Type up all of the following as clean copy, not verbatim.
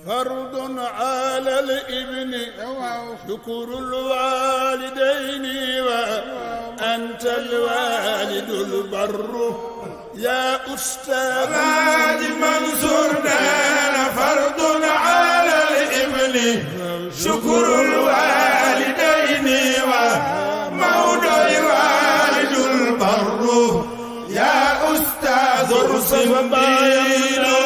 فرض على الابن شكر الوالدين وأنت الوالد البر يا أستاذ منصور دان فرض على الابن شكر الوالدين ومولى الوالد البر يا أستاذ ارسم بايعنا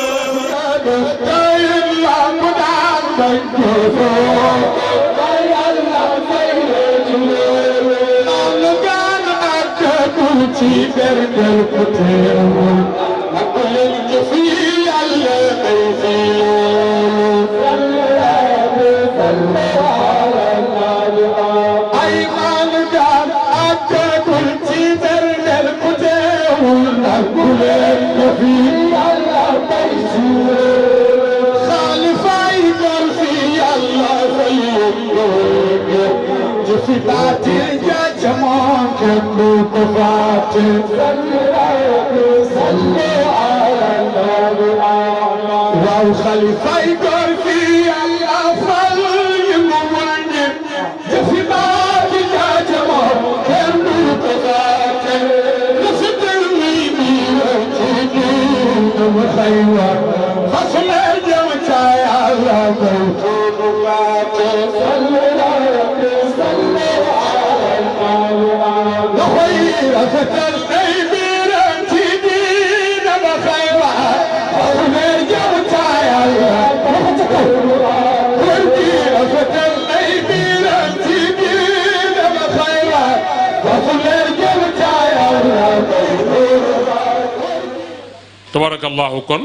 tabarakallahu kon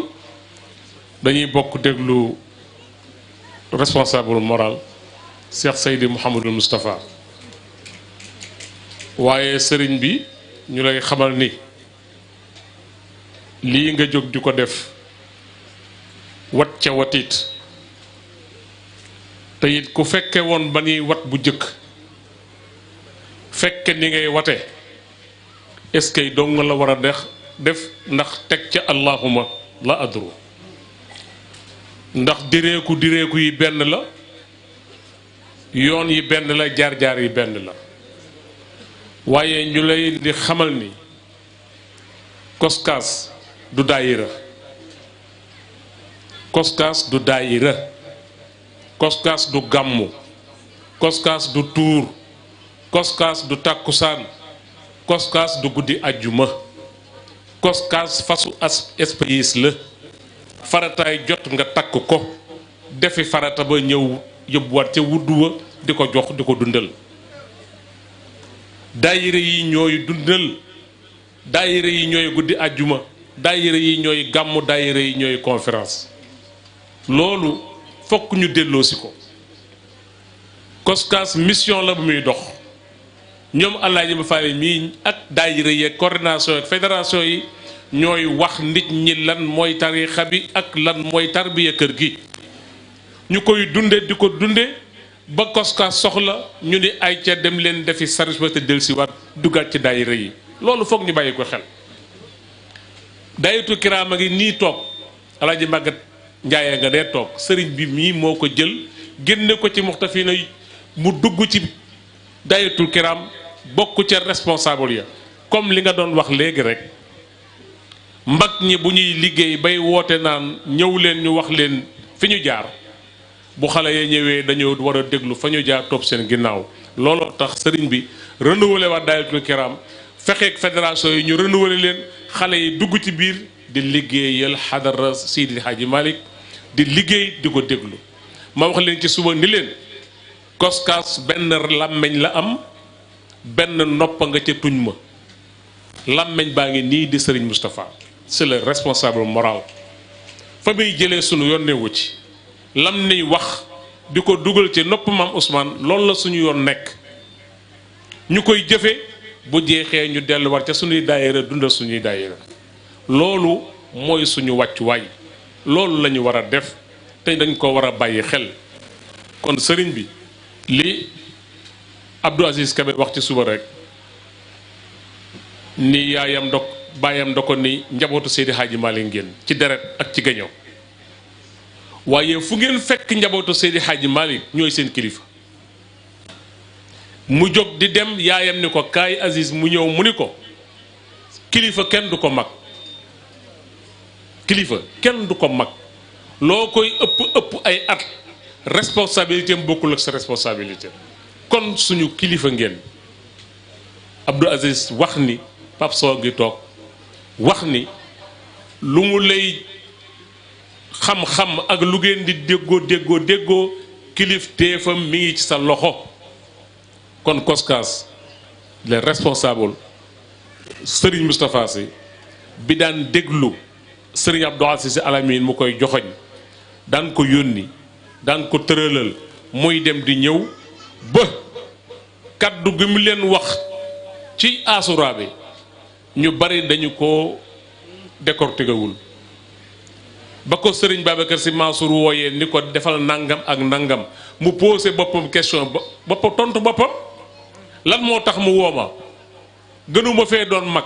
dañuy bokk déglu responsable moral Cheikh Seydi Mouhamadul Moustapha waaye sëriñ bi ñu lay xamal ni lii nga jóg di ko def wat ca watit te it ku fekke woon ba ñuy wat bu jëkk fekke ni ngay wate est-ce que dong la war a def ndax teg ca allahuma la adru ndax direeku yi benn la yoon yi benn la jaar-jaar yi benn la waaye ñu lay di xamal ni koskaas du daayira koskaas du daayira koskaas du gàmmu koskaas du tuur koskaas du tàkkusaan koskaas du guddi ajjuma koskaas fasu espayis la farataay jot nga takk ko defi farata ba ñëw yóbbuwaat ca wuddu wa di ko jox di ko dundal daayira yi ñooy dundal daayira yi ñooy guddi àjjuma daayira yi ñooy gàmmu daayira yi ñooy conférence loolu fokk ñu delloosi ko koskaas mission la bu muy dox ñoom Alaaji Ba Faale mii ak daayira yi ak coordination ak fédération yi ñooy wax nit ñi lan mooy tariixa bi ak lan mooy tarbiya kër gi ñu koy dunde di ko dunde ba koskaas soxla ñu ni ay ca dem leen defi service ba te dellusiwaat duggaat ci daayira yi loolu foog ñu bàyyi ko xel daayatu kiraama ngi nii toog Alaaji Màggat Njaay nga dee toog sëriñ bi mii moo ko jël génne ko ci muxtafina mu dugg ci dayatul kiram bokk ca responsable ya comme li nga doon wax léegi rek mag ñi bu ñuy liggéey bay woote naan ñëw leen ñu wax leen fi ñu jaar bu xale ya ñëwee dañoo war a déglu fa ñu jaar topp seen ginnaaw looloo tax sëriñ bi renouvelé waat dayatul kiram fexeek fédération yi ñu renouvelé leen xale yi dugg ci biir di liggéeyal xadara Seydi Hadji Malick di liggéey di ko déglu ma wax leen ci suba ni leen koskaas benn làmmeñ la am benn noppa nga ca tuñ ma làmmeñ baa ngi nii di Serigne Moustapha c'est le responsable moral fa muy jëlee sunu yónneewu ci lam niy wax di ko dugal ci nopp maam Ousmane loolu la suñu yoon nekk ñu koy jëfe bu jeexee ñu delluwaat ca suñuy daayira dundal suñuy daayira loolu mooy suñu wàccuwaay loolu la ñu war a def te dañ ko war a bàyyi xel kon sëriñ bi li Abdou Aziz Kabir wax ci suba rek ni yaayam dok baayam da ko ni njabootu Seydi Hadji Malick ngeen ci deret ak ci gaño waaye fu ngeen fekk njabootu Seydi Hadji Malick ñooy seen kilifa. mu jóg di dem yaayam ni ko kaay Aziz mu ñëw mu ni ko kilifa kenn du ko mag, kilifa kenn du ko mag, loo koy ëpp ay at responsabilité am bokkul ak sa responsabilité. kon suñu kilifa ngeen. Abdou Aziz wax ni Pape Sow ngi toog wax ni lu mu lay xam-xam ak lu ngeen di déggoo kilifteefam mi ngi ci sa loxo. kon Coskas les responsables Serigne Moustapha Sy bi daan déglu Serigne Abdou Aziz Al Amine mu koy joxoñ daan ko yónni daan ko tëralal muy dem di ñëw ba kaddu gi mu leen wax ci asura bi ñu bari dañu ko décortiquewul ba ko Serigne Babacar Sy Mansour wooyee ni ko defal nangam ak nangam mu posé boppam question boppam tontu boppam lan moo tax mu wooma gënuma fee doon mag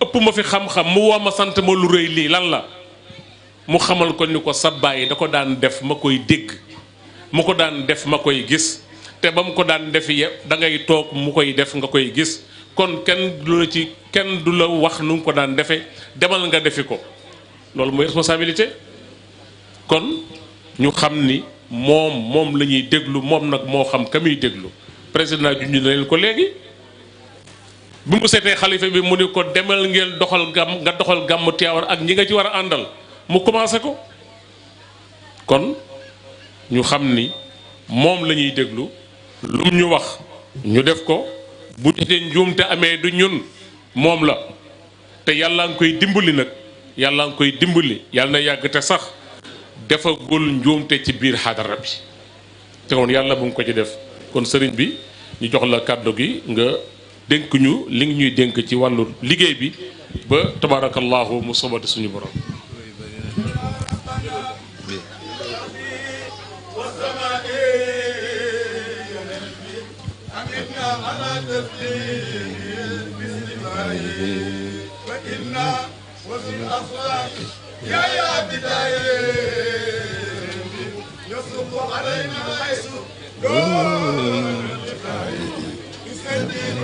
ëpp ma fi xam-xam mu wooma sant ma lu rëy lii lan la mu xamal ko ni ko sa baay da ko daan def ma koy dégg mu ko daan def ma koy gis te ba mu ko daan def yëpp da ngay toog mu koy def nga koy gis kon kenn du la wax nu mu ko daan defee demal nga defi ko loolu mooy responsabilité. kon ñu xam ni moom la ñuy déglu moom nag moo xam ka muy déglu président junj na leen ko léegi bi mu seetee xalifa bi mu ni ko demal ngeen doxal gàmm Tiwaawan ak ñi nga ci war a àndal mu commencé ko. kon ñu xam ni moom la ñuy déglu lu mu ñu wax ñu def ko bu jotee njuumte amee du ñun moom la te yàlla nga koy dimbali nag yàlla nga koy dimbali yàlla na yàgg te sax defagul njuumte ci biir xadara bi te kon yàlla bu mu ko ci def. kon sëriñ bi ñu jox la kàddu gi nga dénk ñu li ngi ñuy dénk ci wàllu liggéey bi ba tabarakallahu mu sobati suñu borom.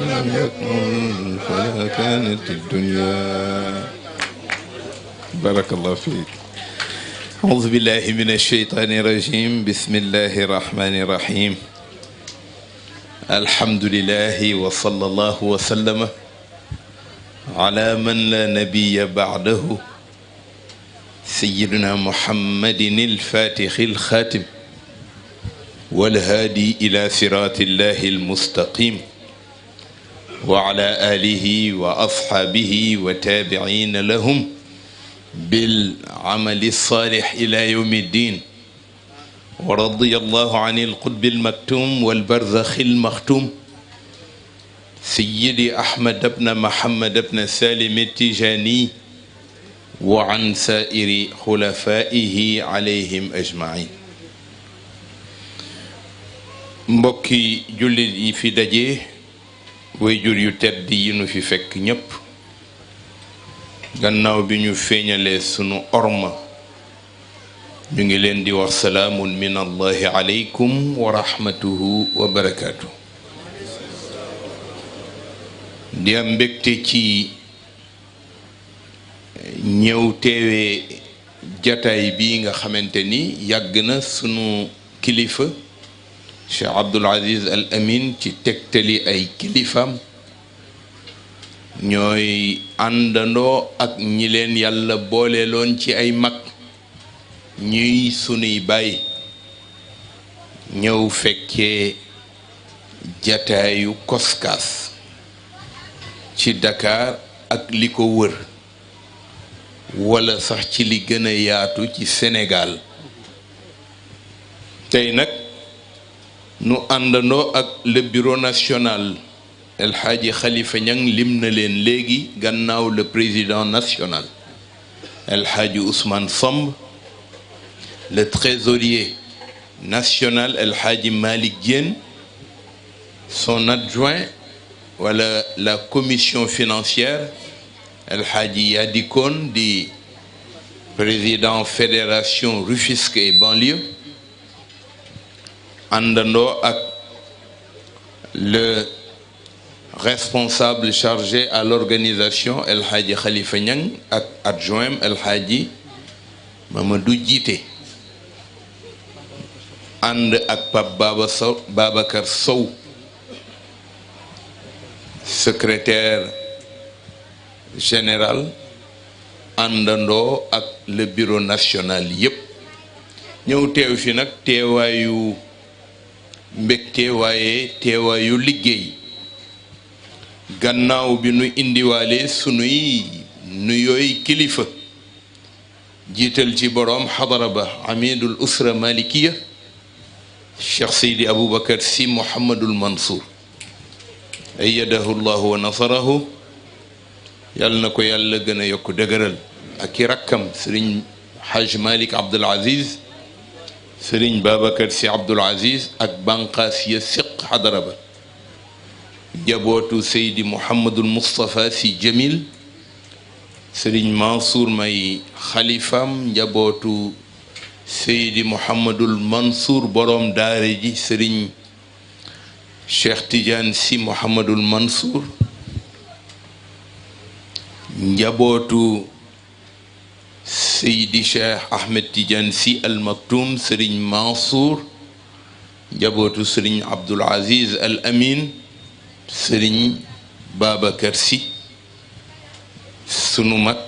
لم يكن فلا كانت الدنيا. بارك الله فيك. أعوذ بالله من الشيطان الرجيم. بسم الله الرحمن الرحيم. الحمد لله وصلى الله وسلم على من لا نبي بعده سيدنا محمد الفاتح الخاتم والهادي إلى صراط الله المستقيم وعلى آله وأصحابه وتابعين لهم بالعمل الصالح إلى يوم الدين. ورضي الله عن القطب المكتوم والبرزخ المختوم سيدي أحمد بن محمد بن سالم التجاني وعن سائر خلفائه عليهم أجمعين. mbokki jullit yi fi daje waajur yu tedd yi nu fi fekk ñépp gannaaw bi ñu feeñalee sunu orma ñu ngi leen di wax salaamun min allahi aleykum wa rahmatuhu wa barakaatu. di am mbégte ci ñëw teewee jataay bi nga xamante ni yàgg na sunu kilifa Cheikh Abdoul Aziz Al Amin ci tegtali ay kilifaam ñooy àndandoo ak ñi leen yàlla booleeloon ci ay mag ñuy sunuy baay ñëw fekkee jataayu Coskas ci Dakar ak li ko wër wala sax ci li gën a yaatu ci Sénégal. tey nag nu àndandoo ak le bureau national El Hadji Khalifa Niang lim na leen léegi gannaaw le président national El Hadji Ousmane Samb, le trésorier national El Hadji Malick Diène, son adjoint wala la commission financière El Hadji Yadikone di président fédération Rufisque et banlieue àndandoo ak le responsable chargé à l'organisation El Hadji Khalifa Niang ak adjoint El Hadji Mamadou Djité ànd ak Pape Babacar Sow secrétaire général àndandoo ak le bureau national yépp ñëw teew fi nag teewaayu mbégte waaye teewaayu liggéey gannaaw bi nu indiwaale sunuy nuyooy kilifa jiital ci boroom xadara ba amidul usra malikiya Cheikh Seydi Aboubacar Sy Mouhamadul Mansour ayyadahu llahu wa nasarahu yàlla na ko yàlla gën a yokk dëgëral ak i rakkam sëriñ Haj Malik Abdul Aziz sëriñ Babacar Sy Abdul Aziz ak banqaas ya siq xadara ba njabootu Seydi Mouhamadul Moustapha Sy Jamil sëriñ Mansour may xalifam njabootu Seydi Mouhamadul Mansour boroom daare ji sëriñ Cheikh Tidiane Sy Mouhamadul Mansour njabootu Seydi Cheikh Ahmed Tidiane Sy Al Maktoum sëriñ Mansour njabootu sëriñ Abdul Aziz Al Amin sëriñ Babacar Sy sunu mag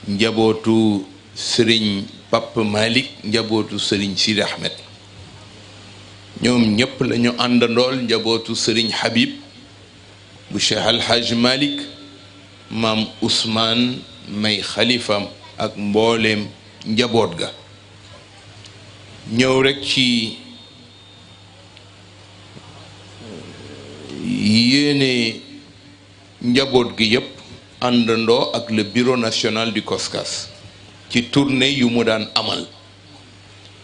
njabootu sëriñ Pape Malick njabootu sëriñ Sidi Ahmed ñoom ñépp lañu àndandool njabootu sëriñ Habib bu Cheikh Al Hadj Malick maam Ousmane may xalifam ak mbooleem njaboot ga ñëw rekk ci yéene njaboot gi yépp àndandoo ak le bureau national du COSCAS ci tournée yu mu daan amal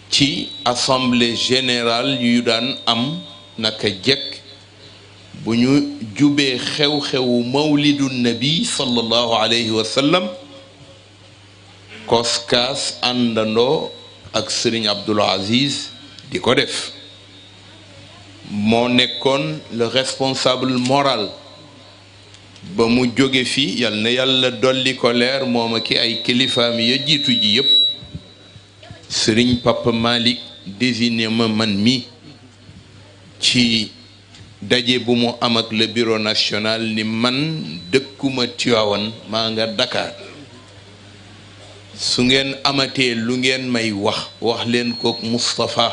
ci assemblée générale yu daan am naka jekk bu ñu jubee xew-xewu mawlidu nabi sallallahu alayhi wa sallam COSCAS àndandoo ak sëriñ Abdul Aziz di ko def moo nekkoon le responsable moral ba mu jóge fi yal na yàlla dolli ko leer moom ak ay kilifaam ya jiitu ji yépp sëriñ Papa Malick désigné ma man mi ci daje bu mu am ak le bureau national ni man dëkkuma Tivaouane maa nga Dakar su ngeen amatee lu ngeen may wax leen kook Moustapha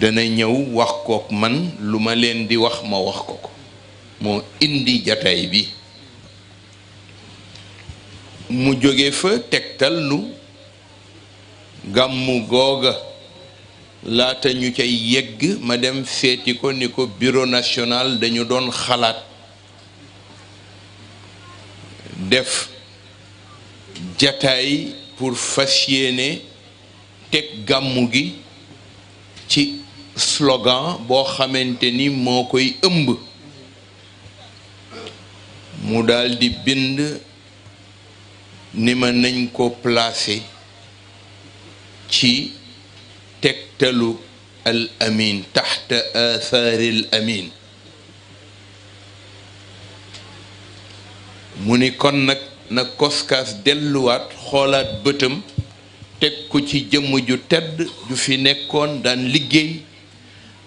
dana ñëw wax kook man lu ma leen di wax ma wax ko ko moo indi jataay bi mu jóge fa tegtal nu gàmmu googa laata ñu cay yegg ma dem seeti ko ni ko bureau national dañu doon xalaat def jataay pour fas yéene teg gàmmu gi ci slogan boo xamante ni moo koy ëmb mu daldi bind ni ma nañ ko placer ci tegtalu al amin taxta aathaari al amin mu ni kon nag na COSCAS delluwaat xoolaat bëtam teg ko ci jëmm ju tedd ju fi nekkoon daan liggéey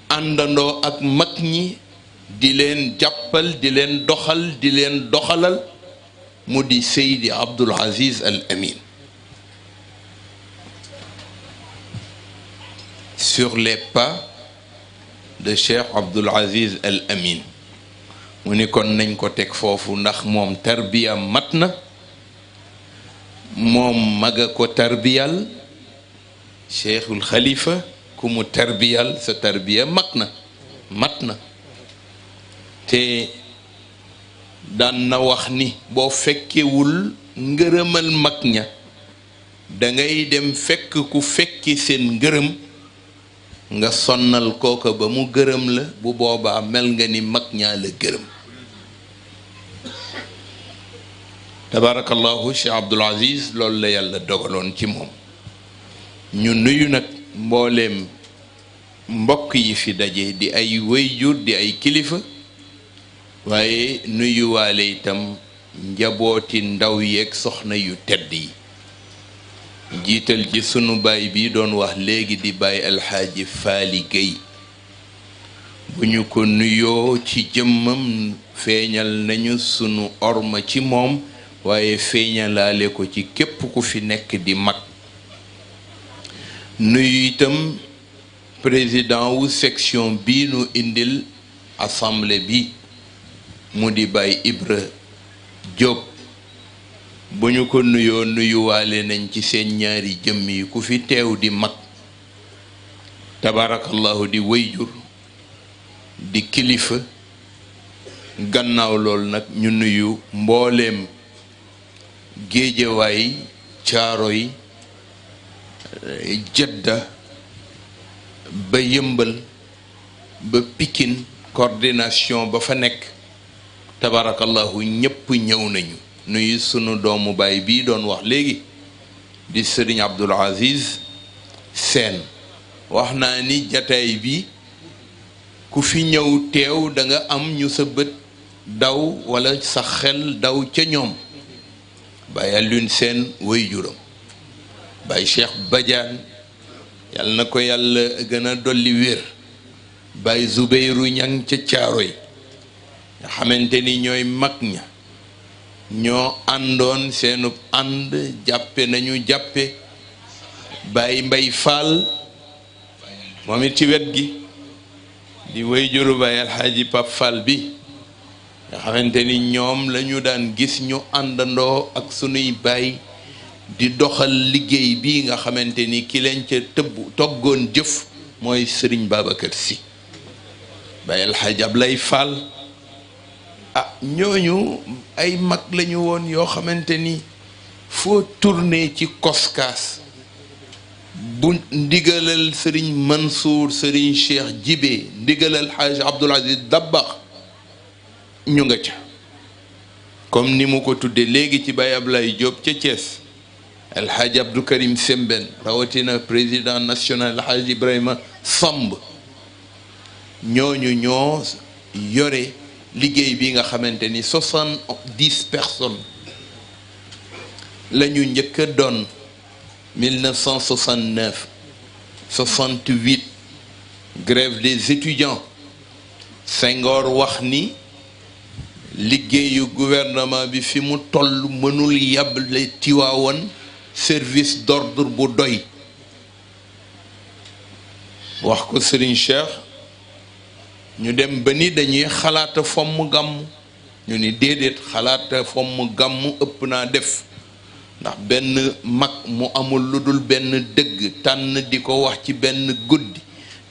àndandoo ak mag ñi di leen jàppal di leen doxal di leen doxalal mu di Seydi Abdul Aziz Al Amin sur les pas de Cheikh Abdul Aziz Al Amin mu ni kon nañ ko teg foofu ndax moom tarbiya mat na moom maga ko tarbiyal Cheikhul Khalifa ku mu tarbiyal sa tarbiya mat na te daan na wax ni boo fekkewul ngërëmal mag ña dangay dem fekk ku fekki seen ngërëm nga sonnal kooka ba mu gërëm la bu boobaa mel nga ni mag ñaa la gërëm tabarakallahu Cheikh Abdoul Aziz loolu la yàlla dogaloon ci moom. ñu nuyu nag mbooleem mbokk yi fi daje di ay wayjur di ay kilifa waaye nuyuwaale itam njabooti ndaw yeeg soxna yu tedd yi jiital ci sunu baay bi doon wax léegi di baay alxaaji Faali Géy bu ñu ko nuyoo ci jëmmam feeñal nañu sunu orma ci moom waaye feeñalaale ko ci képp ku fi nekk di mag. nuyu itam président wu section bii nu indil assemblée bi mu di Baye Ibra Diop bu ñu ko nuyoo nuyuwaale nañ ci seen ñaari jëmm yi ku fi teew di mag tabarakallahu di wayjur di kilifa. gannaaw lool nag ñu nuyu mbooleem Géejawaay Caaroy Jedda ba Yëmbal ba Pikin coordination ba fa nekk tabarakallahu ñépp ñëw nañu nuyu sunu doomu baay bii doon wax léegi di sëriñ Abdoul Aziz Sène wax naa ni jataay bi ku fi ñëw teew da nga am ñu sa bët daw wala sa xel daw ca ñoom Baye Alioune Sène way juram Baye Cheikh Badiane yàlla na ko yàlla gën a dolli wér Baye Zubeyru Ñang ca Caaroy nga xamante ni ñooy mag ña ñoo àndoon seenub ànd jàppe nañu jàppe Baye Mbay Fall moom it ci wet gi di way juru Baye Alxaaji Pap Fall bi nga xamante ni ñoom lañu daan gis ñu àndandoo ak sunuy baay di doxal liggéey bi nga xamante ni ki leen ca toggoon jëf mooy Sëriñ Babacar Si Baye Alxaaji Ablay Fall ñooñu ay mag lañu woon yoo xamante ni foo tourné ci koskaas bu ndigalal Sëriñ Mansour Sëriñ Cheikh Jibe ndigalal Xaaj Abdoul Aziz Dabakh ñu nga ca comme ni mu ko tudde léegi ci Baye Ablaye Diop ca Thiès El Hadj Abdou Karim Sembène rawatina président national El Hadj Ibrahima Samb ñooñu ñoo yore liggéey bi nga xamante ni 70 personnes la ñu njëkk a doon 1969 68 grève des étudiants Senghor wax ni liggéeyu gouvernement bi fi mu toll mënul yàble Tiwaawoon service d'ordre bu doy wax ko Serigne Cheikh ñu dem ba ni dañuy xalaata fomm gàmm ñu ni déedéet xalaata fomm gàmm ëpp naa def ndax benn mag mu amul lu dul benn dëgg tànn di ko wax ci benn guddi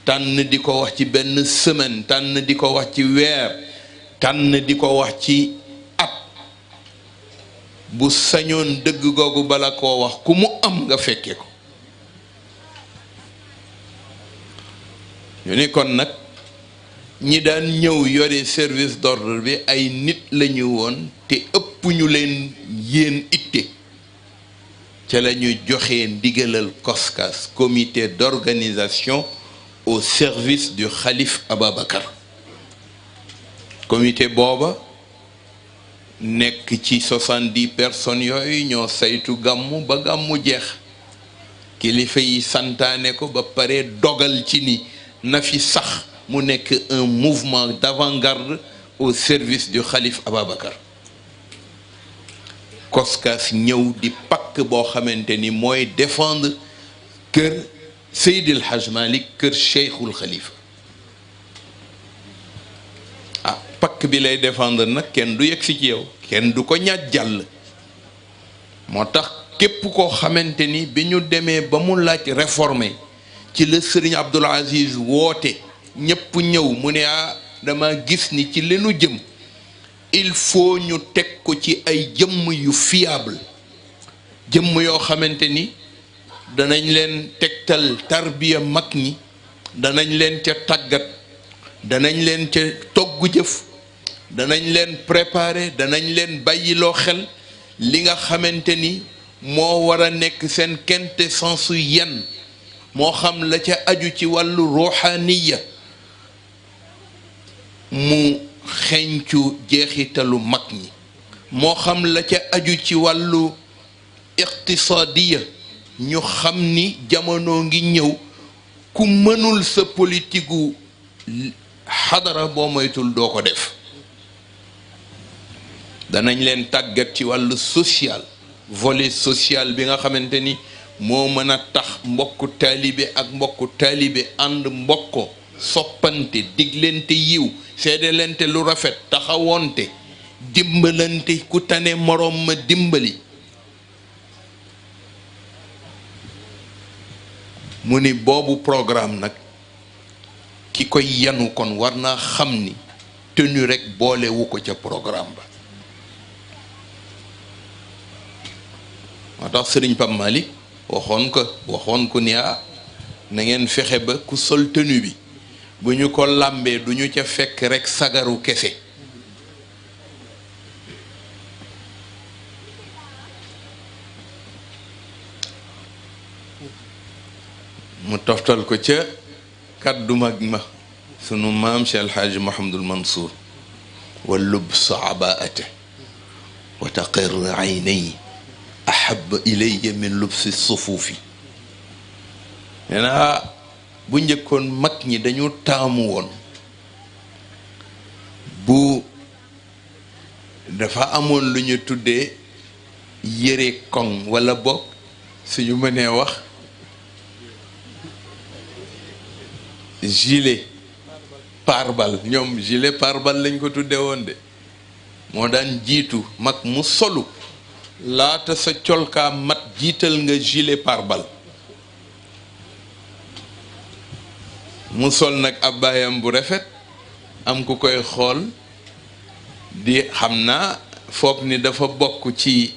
tànn di ko wax ci benn semaine tànn di ko wax ci weer tànn di ko wax ci at bu sañoon dëgg googu bala koo wax ku mu am nga fekke ko ñu ni kon nag ñi daan ñëw yore service d'ordre bi ay nit lañu woon te ëpp ñu leen yéen itte ca la ñu joxe ndigalal COSCAS comité d'organisation au service du Khalife Ababacar comité booba nekk ci 70 personnes yooyu ñoo saytu gàmmu ba gàmmu jeex kilifa yi santaane ko ba pare dogal ci ni na fi sax mu nekk un mouvement d'avant-garde au service du Khalife Ababacar COSCAS ñëw di pakk boo xamante ni mooy défendre kër Seydil Hadj Malick kër Cheikhul Khalifa pakk bi lay défendre nag kenn du yegg si ci yow kenn du ko ñaaj jàll moo tax képp koo xamante ni bi ñu demee ba mu laaj réformer ci la Serigne Abdoul Aziz woote ñépp ñëw mu ne dama gis ni ci leenu jëm il faut ñu teg ko ci ay jëmm yu fiable jëmm yoo xamante ni danañ leen tegtal tarbiya mag ñi danañ leen ca tàggat danañ leen ca togg jëf danañ leen préparer danañ leen bàyyiloo xel li nga xamante ni moo war a nekk seen quintessence su yan moo xam la ca aju ci wàllu ruuxaaniya mu xencu jeexitalu mag ñi moo xam la ca aju ci wàllu iqtisaadiya ñu xam ni jamono ngi ñëw ku mënul sa politiku xadara boo moytul doo ko def danañ leen tàggat ci wàllu social volet social bi nga xamante ni moo mën a tax mbokku taalibe ak mbokku taalibe ànd mbokko soppante diglente yiw seedelente lu rafet taxawonte dimbalante ku tane moroom ma dimbali mu ni boobu programme nag ki koy yanu kon war naa xam ni tenu rekk boolewu ko ca programme ba moo tax sëriñ Pape Malick waxoon ko ni na ngeen fexe ba ku sol tenu bi bu ñu ko làmbee du ñu ca fekk rekk sagaru kese mu toftal ko ca kàddu mag ma sunu maam Cheikh El Hadj Mouhamadul Mansour wa lubsu abaate wa taqir aynay ahab ilayya min lubsi sufuufi nee na bu njëkkoon mag ñi dañu taamu woon bu dafa amoon lu ñu tuddee yére koŋ walla bokk suñu mënee wax gilet pare-balles ñoom gilet pare-balles lañ ko tuddee woon de moo daan jiitu mag mu solu laata sa colkaa mat jiital nga gilet pare-balles mu sol nag abbaayam bu rafet am ku koy xool di xam naa foog ni dafa bokk ci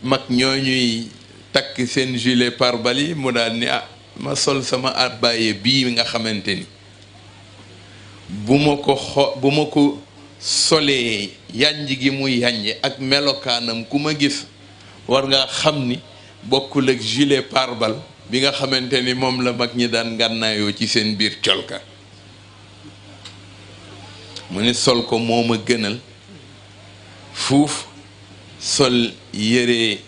mag ñooñuy takk seen gilet pare-balles yi mu daal ni ma sol sama abbaaye bii nga xamante ni bu ma ko solee yanj gi muy yanj ak melokaanam ku ma gis war nga xam ni bokkul ak gilet pare-balles bi nga xamante ni moom la mag ñi daan ngànnaayoo ci seen biir colka mu ni sol ko moo ma gënal fuuf sol yére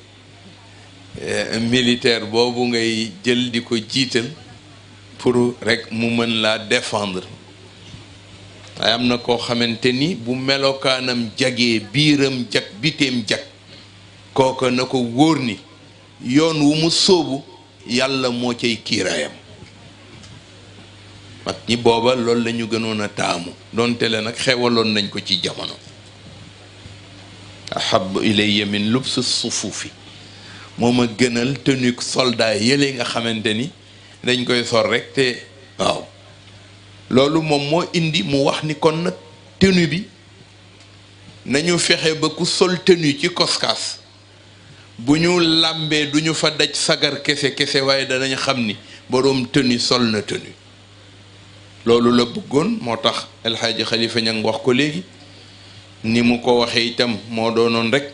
militaire boobu ngay jël di ko jiital pour rekk mu mën laa défendre waaye am na koo xamante ni bu melokaanam jagee biiram jag biteem jag kooka na ko wóor ni yoon wu mu sóobu yàlla moo cay kiiraayam mag ñi booba loolu la ñu gënoon a taamu doonte le nag xewaloon nañ ko ci jamono ahab ilayya min lubsi sufuufi moo ma gënal tenue soldat yële nga xamante ni dañ koy sol rek te waaw loolu moom moo indi mu wax ni kon nag tenue bi nañu fexe ba ku sol tenue ci koskaas bu ñu làmbee du ñu fa daj sagar kese kese waaye danañ xam ni boroom tenue sol na tenue loolu la bëggoon moo tax El Hadji Khalifa Niang wax ko léegi ni mu ko waxee itam moo doonoon rek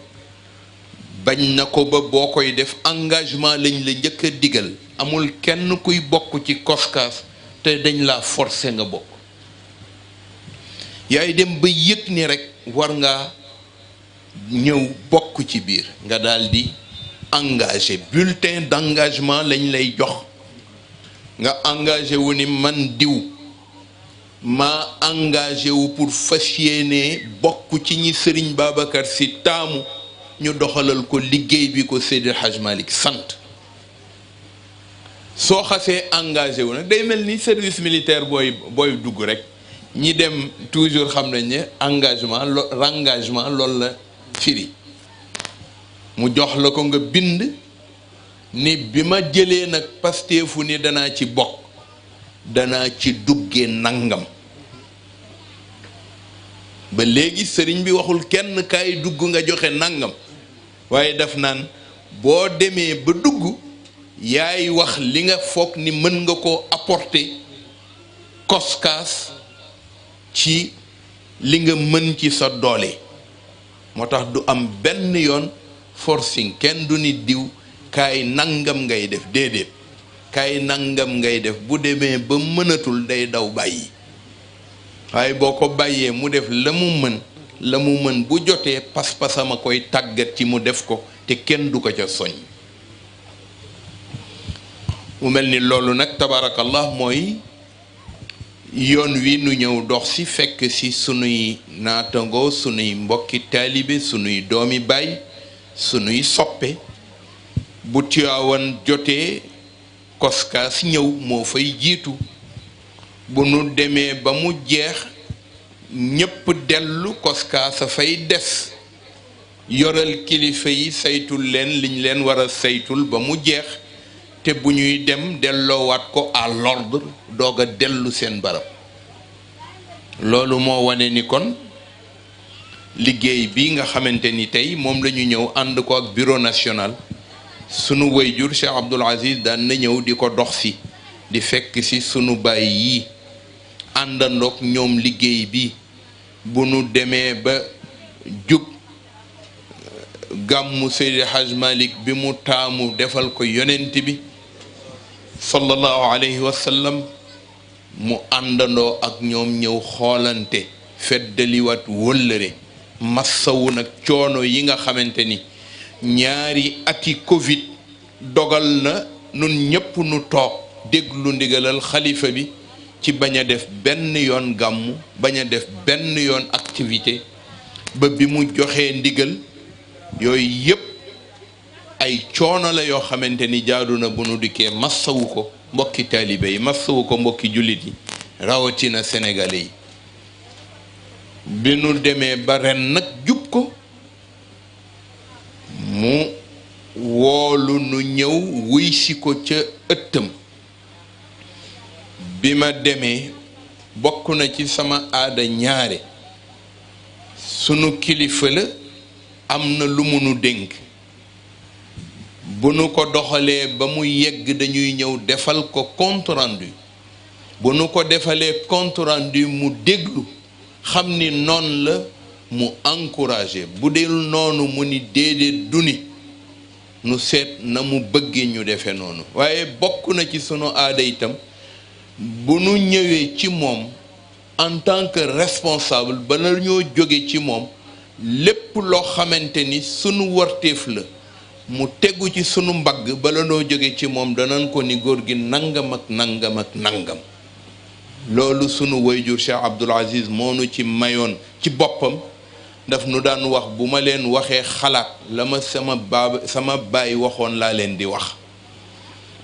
bañ na ko ba boo koy def engagement lañ la njëkk a digal amul kenn kuy bokk ci koskaas te dañ la forcer nga bokk yaay dem ba yëg ni rek war nga ñëw bokk ci biir nga daldi engagé bulletin d'engagement lañ lay jox nga engagé wu ni man diw ma engagé wu pour fas yéene bokk ci ñi Sëriñ Babacar Sy taamu ñu doxalal ko liggéey bi ko Seydi El Hadj Malick sant soo xasee engagé wu nag day mel ni service militaire booy dugg rek ñi dem toujours xam nañ ne engagement loolu la firi mu jox la ko nga bind ni bi ma jëlee nag pasteefu ni danaa ci bokk danaa ci duggee nangam ba léegi sëriñ bi waxul kenn kaay dugg nga joxe nangam waaye daf naan boo demee ba dugg yaay wax li nga foog ni mën nga koo apporter koskaas ci li nga mën ci sa doole moo tax du am benn yoon forcing kenn du nit diw kaay nangam ngay def déedéet kaay nangam ngay def bu demee ba mënatul day daw bàyyi waaye boo ko bàyyee mu def la mu mën bu jotee pas-pasam a koy tàggat ci mu def ko te kenn du ko ca soñ mu mel ni loolu nag tabarakallah mooy yoon wi nu ñëw dox si fekk si sunuy naatangoo sunuy mbokki taalibe sunuy doomi baay sunuy soppe bu Tiwaawan jotee koskaas ñëw moo fay jiitu bu nu demee ba mu jeex ñépp dellu koskaas a fay des yoral kilifa yi saytul leen liñ leen war a saytul ba mu jeex te bu ñuy dem delloowaat ko à l'ordre doog a dellu seen barab loolu moo wane ni kon liggéey bi nga xamante ni tey moom la ñu ñëw ànd ko ak bureau national sunu wayjur Cheikh Abdoul Aziz daan na ñëw di ko dox si di fekk si sunu baay yi àndandoog ñoom liggéey bi bu nu demee ba jub gàmmu Seydi Haj Malik bi mu taamu defal ko yonent bi sallallahu alayhi wa sallam mu àndandoo ak ñoom ñëw xoolante feddaliwaat wëllëre massawu nag coono yi nga xamante ni ñaari ati Covid dogal na nun ñépp nu toog déglu ndigalal xalifa bi ci bañ a def benn yoon gàmmu bañ a def benn yoon activité ba bi mu joxee ndigal yooyu yépp ay coono la yoo xamante ni jaadu na bu nu dikkee massawu ko mbokki taalibe yi massawu ko mbokki jullit yi rawatina sénégalais yi bi nu demee ba ren nag jub ko mu woolu nu ñëw wuy si ko ca ëttam bi ma demee bokk na ci sama aada ñaare sunu kilifa la am na lu mu nu dénk bu nu ko doxalee ba mu yegg dañuy ñëw defal ko compte rendu bu nu ko defalee compte rendu mu déglu xam ni noon la mu encouragé bu dee noonu mu ni déedéet du ni nu seet na mu bëggee ñu defe noonu waaye bokk na ci sunu aada itam bu nu ñëwee ci moom en tant que responsable bala ñoo jóge ci moom lépp loo xamante ni sunu warteef la mu tegu ci sunu mbagg bala noo jóge ci moom danañ ko ni góor gi nangam ak nangam ak nangam loolu sunu wayjur Cheikh Abdoul Aziz moo nu ci mayoon ci boppam daf nu daan wax bu ma leen waxee xalaat la ma sama baay waxoon laa leen di wax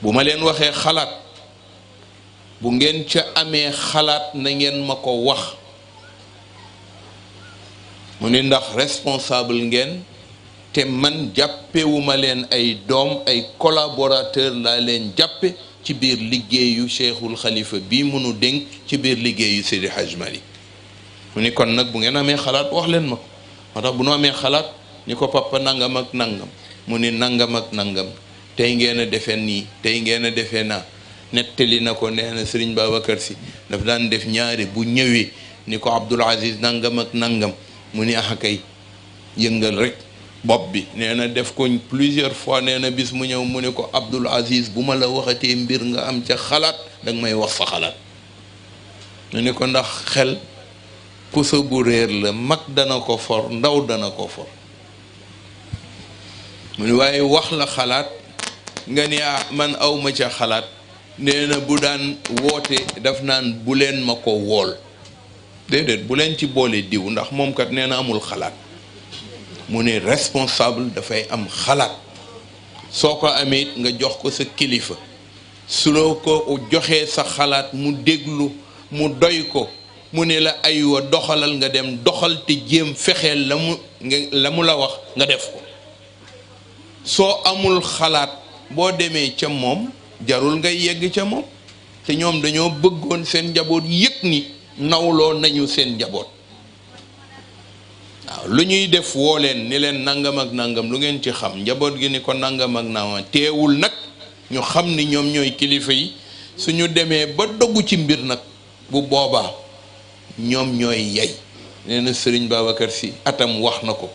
bu ma leen waxee xalaat bu ngeen ca amee xalaat na ngeen ma ko wax mu ni ndax responsable ngeen te man jàppewuma leen ay doom ay collaborateur laa leen jàppe ci biir liggéeyu Cheikhul Khalifa bii munu dénk ci biir liggéeyu Seydi Haj Malik mu ni kon nag bu ngeen amee xalaat wax leen ma ko moo tax bu nu amee xalaat ni ko papa nangam ak nangam mu ni nangam ak nangam tey ngeen a defee nii tey ngeen a defee naa nettali na ko nee na Serigne Babacar Sy daf daan def ñaari bu ñëwee ni ko Abdoul Aziz nangam ak nangam mu ni ax kay yëngal rek bopp bi nee na def ko plusieurs fois nee na bis mu ñëw mu ne ko Abdoul Aziz bu ma la waxatee mbir nga am ca xalaat danga may wax sa xalaat mu ne ko ndax xel puso bu réer la mag dana ko for ndaw dana ko for mu ne waaye wax la xalaat nga ni man awma ca xalaat nee na bu daan woote daf naan bu leen ma ko wool déedéet bu leen ci boole diw ndax moom kat nee na amul xalaat mu ne responsable dafay am xalaat soo ko amee it nga jox ko sa kilifa su loo ko joxee sa xalaat mu déglu mu doy ko mu ne la aywa doxalal nga dem doxal te jéem fexeel la mu la wax nga def ko soo amul xalaat boo demee ca moom jarul ngay yegg ca moom te ñoom dañoo bëggoon seen njaboot yëg ni nawloo nañu seen njaboot waaw lu ñuy def woo leen ni leen nangam ak nangam lu ngeen ci xam njaboot gi ni ko nangam ak nangam teewul nag ñu xam ni ñoom ñooy kilifa yi suñu demee ba doggu ci mbir nag bu boobaa ñoom ñooy yey nee na Serigne Babacar Sy atam wax na ko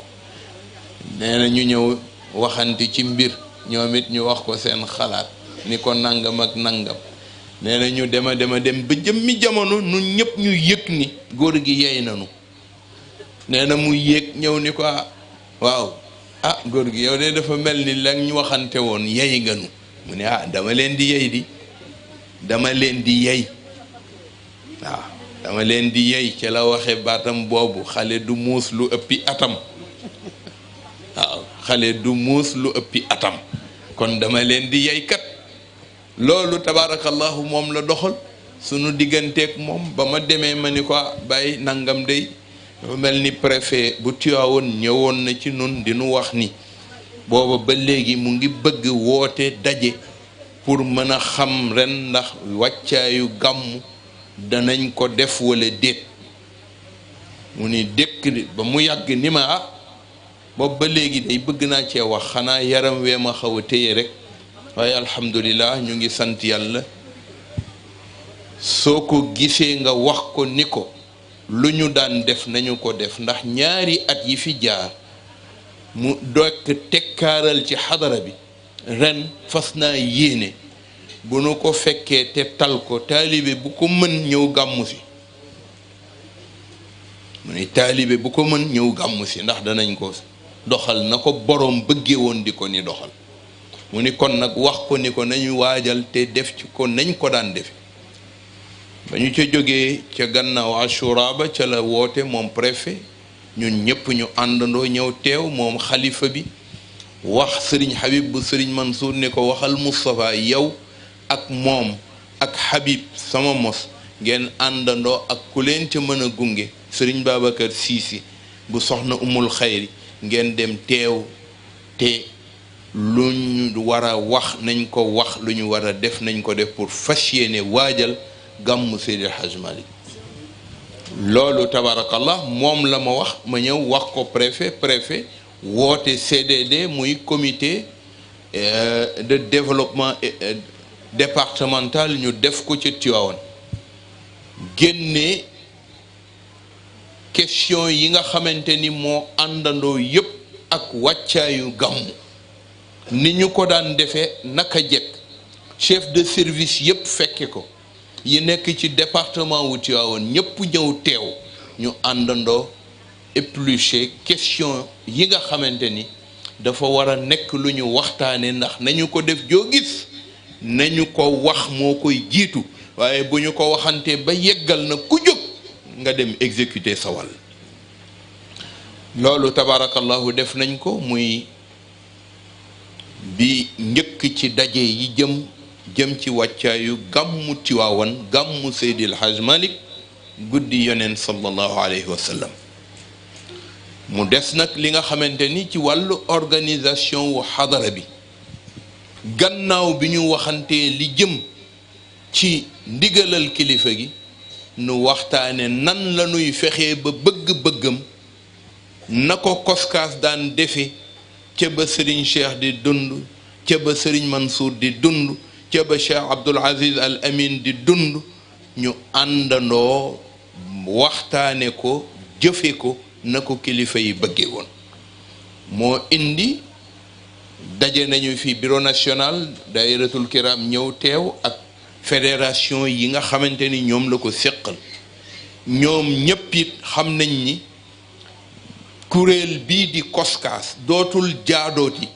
nee na ñu ñëw waxanti ci mbir ñoom it ñu wax ko seen xalaat ni ko nangam ak nangam nee na ñu dem ba jëmmi jamono nun ñëpp ñu yëg ni góor gi yey nanu nee na mu yéeg ñëw ni ko waaw góor gi yow de dafa mel ni la ñu waxante woon yey nga nu mu ne dama leen di yey di dama leen di yey waaw dama leen di yey ca la waxe baatam boobu xale du muus lu ëppi atam waaw xale du muus lu ëppi atam kon dama leen di yey kat loolu tabaarakallahu moom la doxal sunu digganteeg moom ba ma demee ma ni ko bàyyi nangam day dafa mel ni préfet bu Tivaouane ñëwoon na ci nun di nu wax ni booba ba léegi mu ngi bëgg woote daje pour mën a xam ren ndax wàccaayu gàmmu danañ ko def wala déet mu ni dékk ba mu yàgg ni ma boobu ba léegi day bëgg naa cee wax xanaa yaram wee ma xaw a téye rek waaye alhamdulilah ñu ngi sant yàlla soo ko gisee nga wax ko ni ko lu ñu daan def nañu ko def ndax ñaari at yi fi jaar mu dokk tekkaaral ci xadara bi ren fas naa yéene bu nu ko fekkee te tal ko taalibe bu ko mën ñëw gàmmu si mu ni taalibe bu ko mën ñëw gàmmu si ndax danañ ko doxal na ko boroom bëggee woon di ko ni doxal mu ni kon nag wax ko ni ko nañu waajal te def ci ko nañ ko daan defe ba ñu ca jógee ca gannaaw Ashura ba ca la woote moom préfet ñun ñëpp ñu àndandoo ñëw teew moom xalifa bi wax sëriñ Habib bu sëriñ Mansour ni ko waxal Moustapha yow ak moom ak Habib sama mos ngeen àndandoo ak ku leen ca mën a gunge sëriñ Babacar Cissé bu soxna umul xayri ngeen dem teew te lu ñu war a wax nañ ko wax lu ñu war a def nañ ko def pour fas yéene waajal gàmmu Seydi El Hadj Malick loolu tabarakallah moom la ma wax ma ñëw wax ko préfet woote CDD muy comité de développement départemental ñu def ko ci Tivaouane génne question yi nga xamante ni moo àndandoo yépp ak wàccaayu gàmmu ni ñu ko daan defee naka jekk chef de service yépp fekke ko yi nekk ci département wu Tivaouane ñépp ñëw teew ñu àndandoo éplucher question yi nga xamante ni dafa war a nekk lu ñu waxtaane ndax nañu ko def joo gis nañu ko wax moo koy jiitu waaye bu ñu ko waxantee ba yeggal na ku jóg nga dem exécuter sa wàll loolu tabarakallahu def nañ ko muy bi njëkk ci daje yi jëm ci wàccaayu gàmmu Tiwaawan gàmmu Seydil Hadj Malick guddi yonent sallallahu alayhi wa sallam mu des nag li nga xamante ni ci wàllu organisation wu xadara bi gannaaw bi ñu waxantee li jëm ci ndigalal kilifa gi nu waxtaane nan la ñuy fexee ba bëgg-bëggam na ko koskaas daan defe ca ba Serigne Cheikh di dund ca ba Serigne Mansour di dund ca ba Cheikh Abdoul Aziz Al Amin di dund ñu àndandoo waxtaane ko jëfe ko na ko kilifa yi bëggee woon moo indi daje nañu fi bureau national daayiratul kiram ñëw teew ak fédération yi nga xamante ni ñoom la ko séqal ñoom ñépp it xam nañ ni kuréel bii di koskaas dootul jaadooti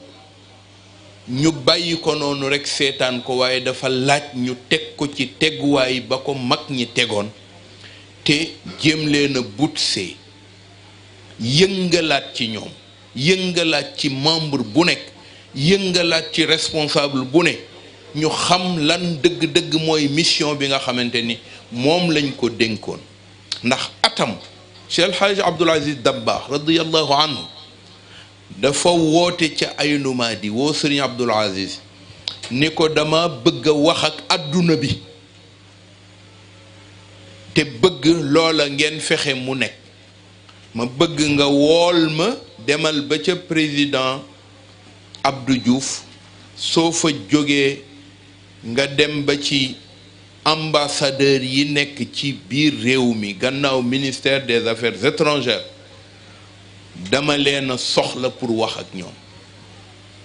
ñu bàyyi ko noonu rekk seetaan ko waaye dafa laaj ñu teg ko ci teguwaay ba ko mag ñi tegoon te jéem leen a butsee yëngalaat ci ñoom yëngalaat ci membre bu nekk yëngalaat ci responsable bu ne ñu xam lan dëgg-dëgg mooy mission bi nga xamante ni moom lañ ko dénkoon ndax atam Cheikh El Hadj Abdoul Aziz Dabakh radiyallahu anhu dafa woote ca Aynu Maadi woo Serigne Abdoul Aziz ni ko dama bëgg a wax ak àdduna bi te bëgg loola ngeen fexe mu nekk ma bëgg nga wool ma demal ba ca président Abdou Diouf soo fa jógee nga dem ba ci ambassadeur yi nekk ci biir réew mi gannaaw ministère des affaires étrangères dama leen a soxla pour wax ak ñoom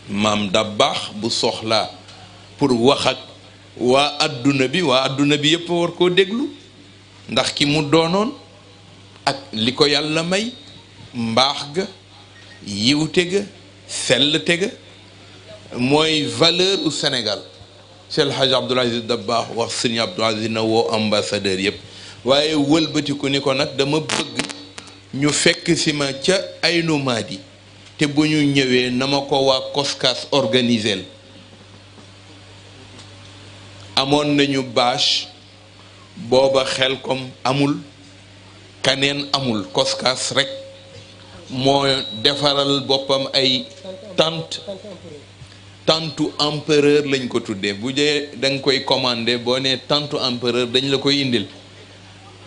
maam Dabbaax bu soxlaa pour wax ak waa adduna bi yépp war koo déglu ndax ki mu doonoon ak li ko yàlla may mbaax ga yiwte ga sellte ga mooy valeur u Sénégal Cheikh El Hadj Abdoul Aziz Dabakh wax Serigne Abdoul Aziz na woo ambassadeur yëpp waaye wëlbatiku ni ko nag dama bëgg ñu fekk si ma ca Aynu Maadi te bu ñu ñëwee na ma ko waa COSCAS organisel amoon nañu bâche booba Xelkom amul kaneen amul COSCAS rek moo defaral boppam ay tentu empereur lañ ko tuddee bu dee da nga koy commandé boo nee tentu empereur dañ la koy indil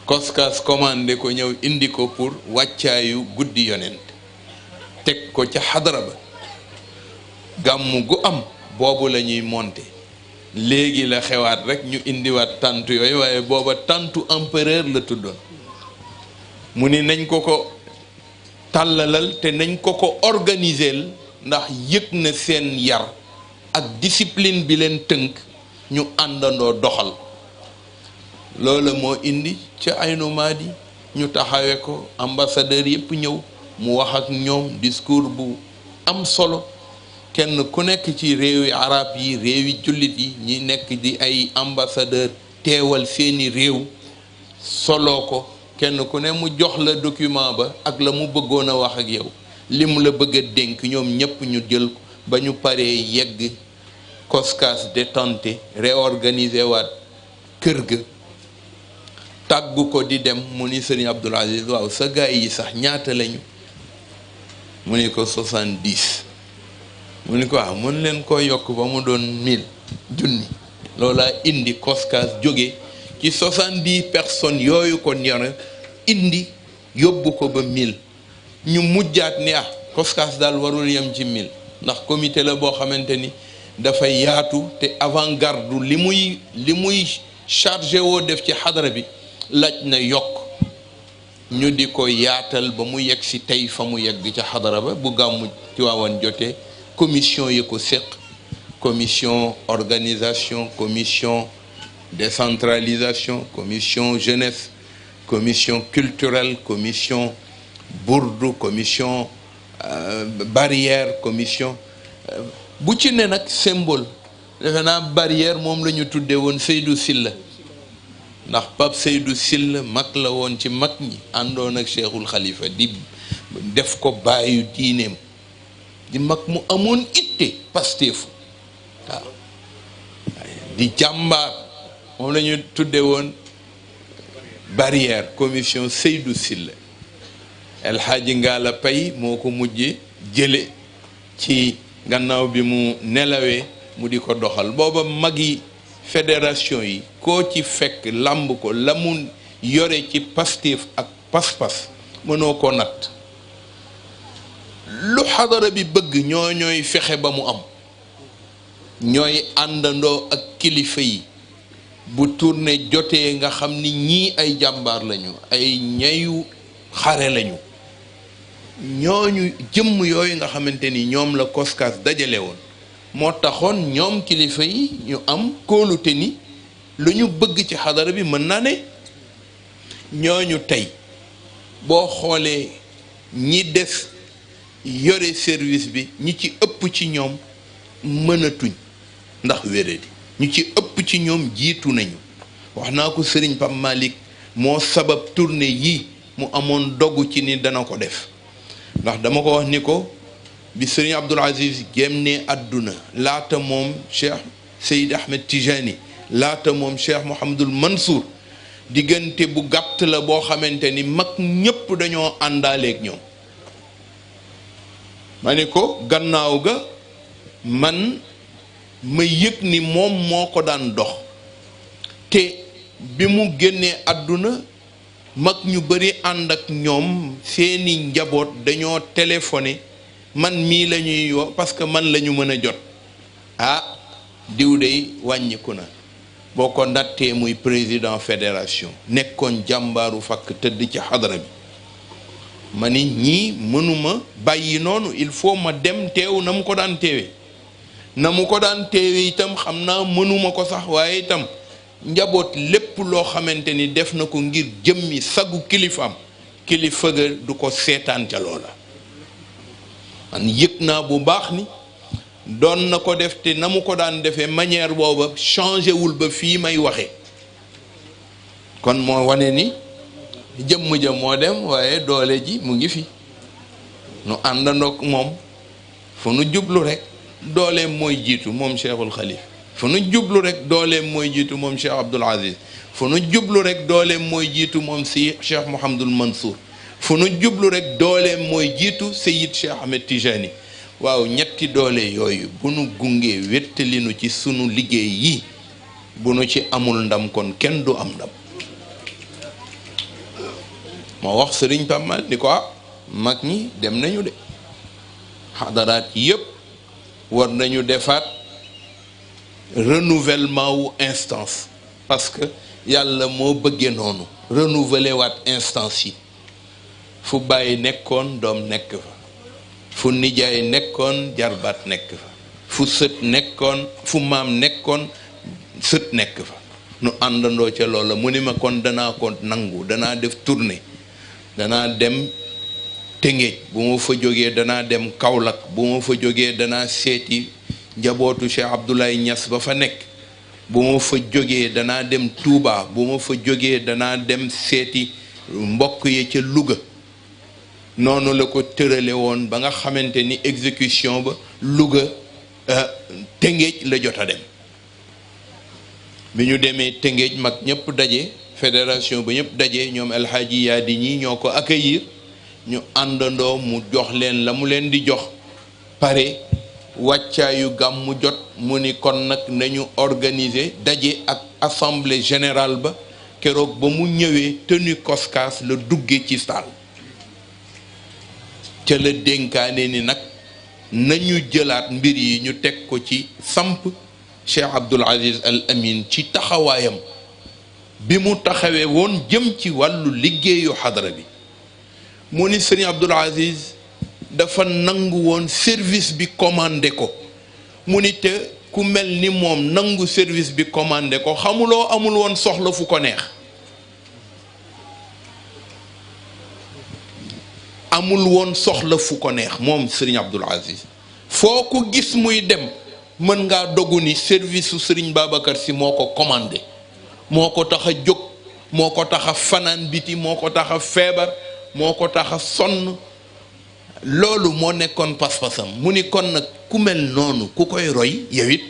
COSCAS commandé ko ñëw indi ko pour wàccaayu guddi yonent teg ko ca xadara ba gàmm gu am boobu la ñuy monté léegi la xewaat rek ñu indiwaat tant yooyu waaye booba tantu empereur la tuddoon mu ni nañ ko ko tàllalal te nañ ko ko organiser ndax yëg na seen yar ak discipline bi leen tënk ñu àndandoo doxal loola moo indi ca Aynu Maadi ñu taxawee ko ambassadeur yépp ñëw mu wax ak ñoom discours bu am solo kenn ku nekk ci réewi arab yi réewi jullit yi ñi nekk di ay ambassadeur teewal seeni réew solo ko kenn ku ne mu jox la document ba ak la mu bëggoon a wax ak yow li mu la bëgg a dénk ñoom ñépp ñu jël ko ba ñu paree yegg COSCAS détenté réorganiser waat kër ga tàggu ko di dem mu ni Serigne Abdoul Aziz waaw sa gaay yi sax ñaata lañu mu ni ko 70 mu ni ko waaw mën leen koo yokk ba mu doon 1000 junni loolaa indi COSCAS jóge ci 70 personnes yooyu ko ñore indi yóbbu ko ba 1000 ñu mujjaat ni COSCAS daal warul yem ci 1000 ndax comité la boo xamante ni dafay yaatu te avant-garde li muy chargé woo def ci xadara bi laaj na yokk ñu di ko yaatal ba mu yegg si tey fa mu yegg ca xadara ba bu gàmmu ci waawan jotee commission yi ko séq commission organisation commission décentralisation commission jeunesse commission culturelle commission bourde commission barrière commission bu ci ne nag symbole defe naa barrière moom la ñu tuddee woon Seydou Sylla ndax Pape Seydou Sylla mag la woon ci mag ñi àndoon ak Cheikhul Khalifa di def ko bàyyu diineem di mag mu amoon itte pasteefu waaw di jàmbaar moom la ñu tuddee woon barrière commission Seydou Sylla El Hadji Ngala Pay moo ko mujje jële ci gannaaw bi mu nelawee mu di ko doxal booba magi fédération yi koo ci fekk làmb ko la mu yore ci pastéef ak pas-pas mënoo ko natt lu xadara bi bëgg ñooy fexe ba mu am ñooy àndandoo ak kilifa yi bu tournée jotee nga xam ni ñii ay jàmbaar lañu ay ñayu xare lañu ñooñu jëmm yooyu nga xamante ni ñoom la COSCAS dajale woon moo taxoon ñoom kilifa yi ñu am kóolute ni lu ñu bëgg ci xadara bi mën naa ne ñooñu tey boo xoolee ñi des yore service bi ñi ci ëpp ci ñoom mënatuñ ndax wéradi ñu ci ëpp ci ñoom jiitu nañu wax naa ko Sëriñ Pam Malick moo sabab tournée yi mu amoon dogu ci ni dana ko def ndax dama ko wax ni ko bi Sëriñ Abdoul Aziz génnee àdduna laata moom Cheikh Seyd Ahmed Tijani laata moom Cheikh Mouhamadul Mansour diggante bu gàtt la boo xamante ni mag ñépp dañoo àndaaleeg ñoom ma ni ko gannaaw ga man ma yëg ni moom moo ko daan dox te bi mu génnee àdduna mag ñu bari ànd ak ñoom seeni njaboot dañoo téléphoné man mii la ñuy yoo parce que man la ñu mën a jot diw dey wàññiku na boo ko nattee muy président fédération nekkoon jàmbaaru fakk tëdd ci xadara bi ma ni ñii mënuma bàyyi noonu il faut ma dem teew na mu ko daan teewee na mu ko daan teewe itam xam naa mënuma ko sax waaye itam njaboot lépp loo xamante ni def na ko ngir jëmmi sagu kilifaam kilifa ga du ko seetaan ca loola man yëg naa bu baax ni doon na ko def te na mu ko daan defee manière booba changé wul ba fii may waxe kon moo wane ni jëmm ja moo dem waaye doole ji mu ngi fi nu àndandoog moom fu nu jublu rek dooleem mooy jiitu moom Cheikhul Khalif fu nu jublu rek dooleem mooy jiitu moom Cheikh Abdoul Aziz fu nu jublu rek dooleem mooy jiitu moom si Cheikh Mouhamadul Mansour fu nu jublu rek dooleem mooy jiitu Seyid Cheikh Ahmed Tijani waaw ñetti doole yooyu bu nu gungee wéttali nu ci sunu liggéey yi bu nu ci amul ndam kon kenn du am ndam moo wax sëriñ Pamal ni ko mag ñi dem nañu de xadaraat yépp war nañu defaat renouvellement wu instance parce que yàlla moo bëggee noonu renouveler waat instance yi fu bàyyi nekkoon doom nekk fa fu nijaay nekkoon jarbaat nekk fa fu sët nekkoon fu maam nekkoon sët nekk fa nu àndandoo ca loola mu ni ma kon danaa ko nangu danaa def tournée danaa dem Tëngéej bu ma fa jógee danaa dem Kaolack bu ma fa jógee danaa seeti njabootu Cheikh Abdoulaye Niass ba fa nekk bu ma fa jógee danaa dem Touba bu ma fa jógee danaa dem seeti mbokk yi ca Louga noonu la ko tërale woon ba nga xamante ni exécution ba Louga Tëngéej la jot a dem bi ñu demee Tëngéej mag ñëpp daje fédération ba ñëpp daje ñoom El Hadji Yaadi ñi ñoo ko accueillir ñu àndandoo mu jox leen la mu leen di jox pare wàccaayu gàmmu jot mu ni kon nag nañu organiser daje ak assemblée générale ba keroog ba mu ñëwee tenue Koskas la dugge ci saal ca la dénkaane ni nag nañu jëlaat mbir yi ñu teg ko ci samp Cheikh Abdoul Aziz Al Amin ci taxawaayam bi mu taxawee woon jëm ci wàllu liggéeyu xadara bi mu ni Sëriñ Abdoul Aziz dafa nangu woon service bi commandé ko mu ni te ku mel ni moom nangu service bi commandé ko xamuloo amul woon soxla fu ko neex amul woon soxla fu ko neex moom Sëriñ Abdoul Aziz foo ko gis muy dem mën ngaa dogu ni service su Sëriñ Babacar Si moo ko commandé moo ko tax a jóg moo ko tax a fanaan biti moo ko tax a feebar moo ko tax a sonn loolu moo nekkoon pas-pasam mu ni kon nag ku mel noonu ku koy roy yow it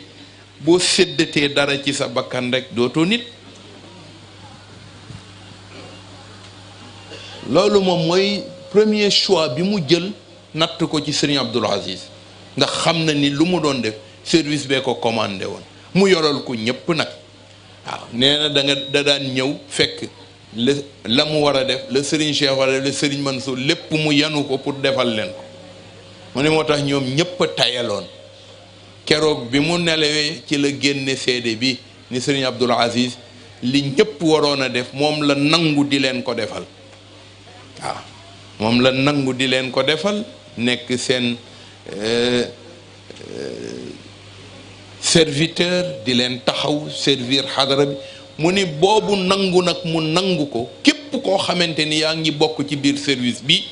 boo séddatee dara ci sa bakkan rek dootoo nit loolu moom mooy premier choix bi mu jël natt ko ci Sëriñ Abdoul Aziz ndax xam na ni lu mu doon def service bee ko commandé woon mu yoral ko ñépp nag waaw nee na da daan ñëw fekk la mu war a def la Serigne Cheikh war a def la Serigne Mansour lépp mu yanu ko pour defal leen ko mu ne moo tax ñoom ñépp a tayaloon keroog bi mu nelawee ci la génne seede bi ni Serigne Abdoul Aziz li ñépp waroon a def moom la nangu di leen ko defal waaw moom la nangu di leen ko defal nekk seen serviteur di leen taxaw servir xadara bi mu ni boobu nangu nag mu nangu ko képp koo xamante ni yaa ngi bokk ci biir service bi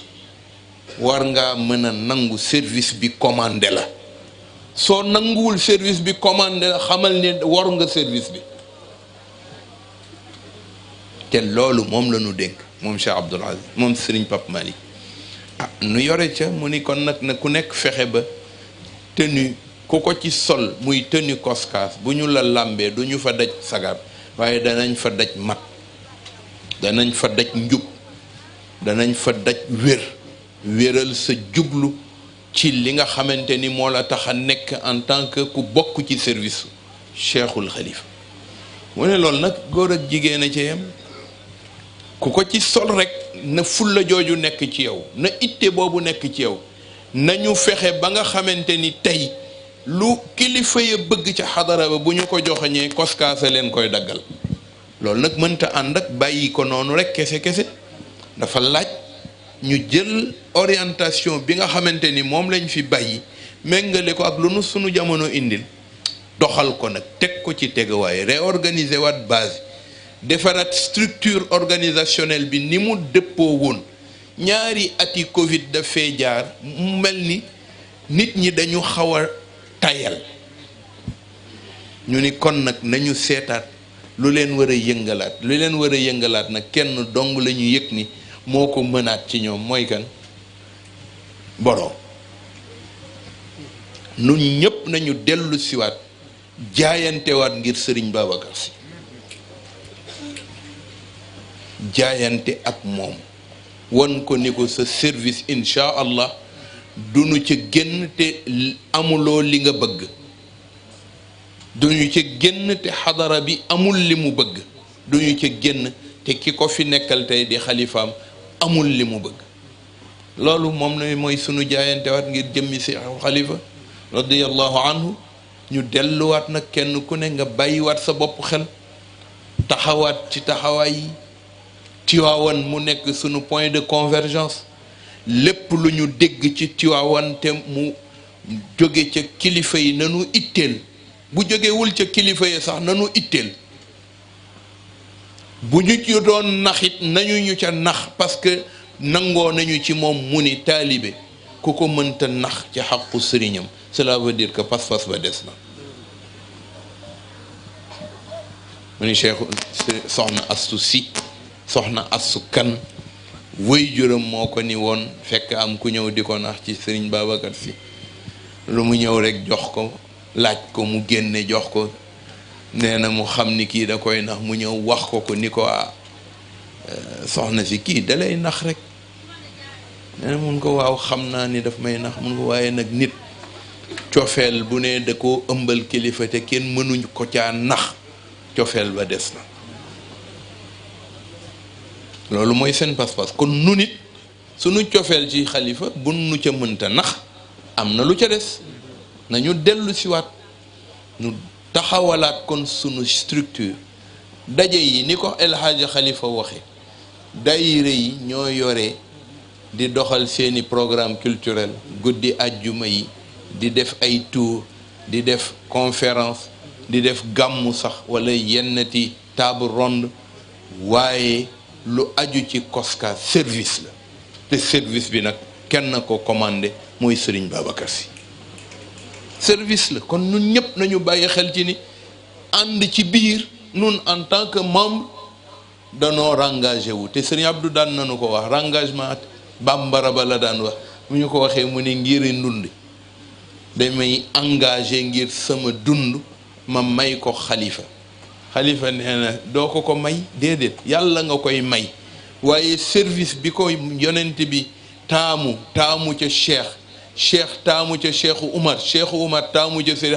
war ngaa mën a nangu service bi commandé la soo nanguwul service bi commandé la xamal ne waru nga service bi te loolu moom la ñu dénk moom Cheikh Abdoul Aziz moom Serigne Pape Malick nu yore ca mu ni kon nag na ku nekk fexe ba tenue ku ko ci sol muy tenue Koskas bu ñu la làmbee du ñu fa daj sagar waaye danañ fa daj mat danañ fa daj njub danañ fa daj wéral sa jublu ci li nga xamante ni moo la tax a nekk en tant que ku bokk ci service Cheikhul Khalifa mu ne loolu nag góor ak jigéen a ci yem ku ko ci sol rek na fulla jooju nekk ci yow na itte boobu nekk ci yow nañu fexe ba nga xamante ni tey lu kilifa ya bëgg ca xadara ba bu ñu ko joxoñee koskaasa leen koy daggal loolu nag mënta ànd ak bàyyi ko noonu rek kese dafa laaj ñu jël orientation bi nga xamante ni moom lañ fi bàyyi méngale ko ak lu nu sunu jamono indil doxal ko nag teg ko ci teguwaay réorganiser waat base defaraat structure organisationnelle bi ni mu dëppoo woon. ñaari ati Covid dafee jaar mu mel ni nit ñi dañu xaw a tayal ñu ni kon nag nañu seetaat lu leen war a yëngalaat lu leen war a yëngalaat nag kenn dong la ñu yëg ni moo ko mënaat ci ñoom mooy kan boroom nun ñépp nañu dellu siwaat jaayantewaat ngir Sëriñ Babacar Sy jaayante ak moom won ko ni ko sa service incha allah duñu ca génn te amuloo li nga bëgg duñu ca génn te xadara bi amul li mu bëgg duñu ca génn te ki ko fi nekkal tey di xalifaam amul li mu bëgg loolu moom la mooy sunu jaayantewaat ngir jëmmi si xalifa radiyallahu anhu ñu delluwaat nag kenn ku ne nga bàyyiwaat sa bopp xel taxawaat ci taxawaay yi Tiwaawan mu nekk sunu point de convergence lépp lu ñu dégg ci Tiwaawan te mu jóge ca kilifa yi nanu itteel bu jógewul ca kilifa yi sax nanu itteel bu ñu ci doon naxit nañu ñu ca nax parce que nangoo nañu ci moom mu ni taalibe ku ko mënta nax ci xaqu sëriñam cela veut dire que pas-pas ba des na mu ni Cheikh soxna Astu Si soxna Astu Kan wëy juróom moo ko ni woon fekk am ku ñëw di ko nax ci Sëriñ Babacar Sy lu mu ñëw rek jox ko laaj ko mu génne jox ko nee na mu xam ni kii da koy nax mu ñëw wax ko ni ko soxna si kii dalay nax rek nee na mun ko waaw xam naa ni daf may nax mun ko waaye nag nit cofeel bu ne da koo ëmbal kilifa te kenn mënuñ ko caa nax cofeel ba des na loolu mooy seen pas-pas kon nu nit sunu cofeel ci xalifa bu nu ca mënta nax am na lu ca des nañu dellu siwaat ñu taxawalaat kon sunu structure daje yi ni ko El Hadji Khalifa waxe daayira yi ñoo yore di doxal seeni programme culturel guddi àjjuma yi di def ay tour di def conférence di def gàmmu sax wala yennati table ronde waaye lu aju ci COSCA service la te service bi nag kenn ko commandé mooy Sëriñ Babacar Sy service la kon ñun ñëpp nañu bàyyi xel ci ni ànd ci biir nun en tant que membre danoo rengagé wu te Sëriñ Abdou daan nañu ko wax rengagement bambara ba la daan wax mu ñu ko waxee mu ne ngiri ndundi damay engagé ngir sama dund ma may ko xalifa xalifa nee na doo ko may déedéet yàlla nga koy may waaye service bi ko yonent bi taamu ca cheikh taamu ca cheikhu Umar taamu ca Seydi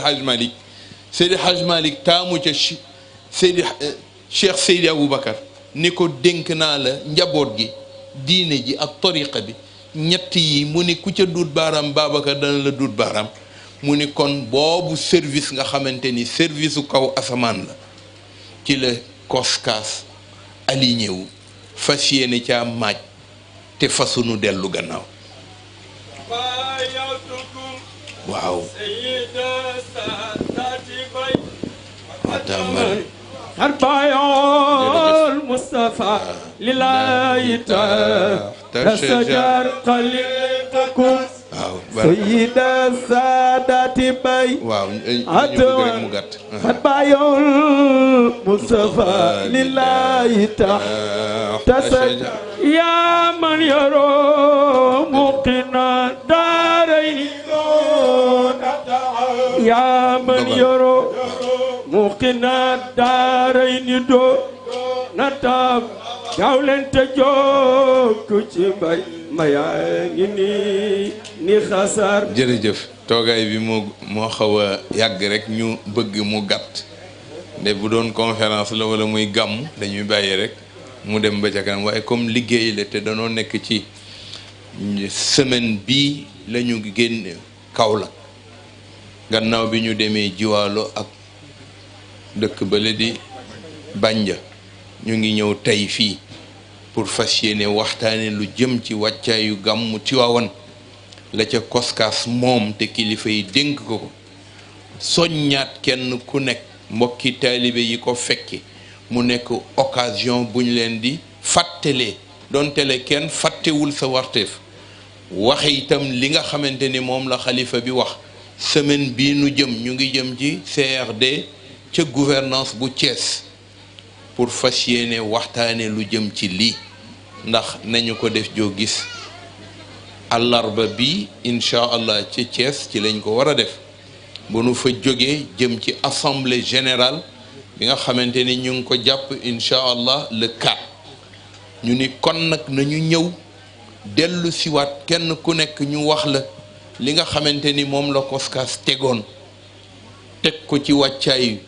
Haj Malik taamu ca cheikh Seydi Aboubacar ni ko dénk naa la njaboot gi diine ji ak tariqa bi ñett yi mu ni ku ca duut baaraam Babacar dana la duut baaraam mu ni kon boobu service nga xamante ni service u kaw asamaan la ci la koskaas aligné wu fas yéene caa maaj te fasunu dellu gannaaw waaw atamal harbayol Mustafa lillahi ta shajar khaliqakum sayyida sadati bay waaw ñu mu gàtt harbayol Mustafa lillahi ta shajar ya man yaro muqina daray ya man yaro muqina daray ni do natab gawlen te jokk ci mbay maya ngi ni xasar jërëjëf toogaay bi moo xaw a yàgg rek ñu bëgg mu gàtt de bu doon conférence la wala muy gàmm dañuy bàyyi rek mu dem ba ca kanam waaye comme liggéey la te danoo nekk ci semaine bii la ñu génn Kaolack gannaaw bi ñu demee Jiwaalo ak dëkk bale di Banja ñu ngi ñëw tey fii pour fas yéene waxtaane lu jëm ci wàccaayu gàmmu Tiwaawan la ca koskaas moom te kilifa yi dénk ko soññaat kenn ku nekk mbokki taalibe yi ko fekki mu nekk occasion bu ñu leen di fàttalee donte le kenn fàttewul sa warteef waxe itam li nga xamante ni moom la xalifa bi wax semaine bii nu jëm ñu ngi jëm ci CRD ca gouvernance bu Thiès pour fas yéene waxtaane lu jëm ci lii ndax nañu ko def joo gis àllarba bi incha allah ci Thiès ci lañ ko war a def bu nu fa jógee jëm ci assemblée générale bi nga xamante ni ñu ngi ko jàpp incha allah le 4 ñu ni kon nag nañu ñëw dellu siwaat kenn ku nekk ñu wax la li nga xamante ni moom la koskaas tegoon teg ko ci wàccaay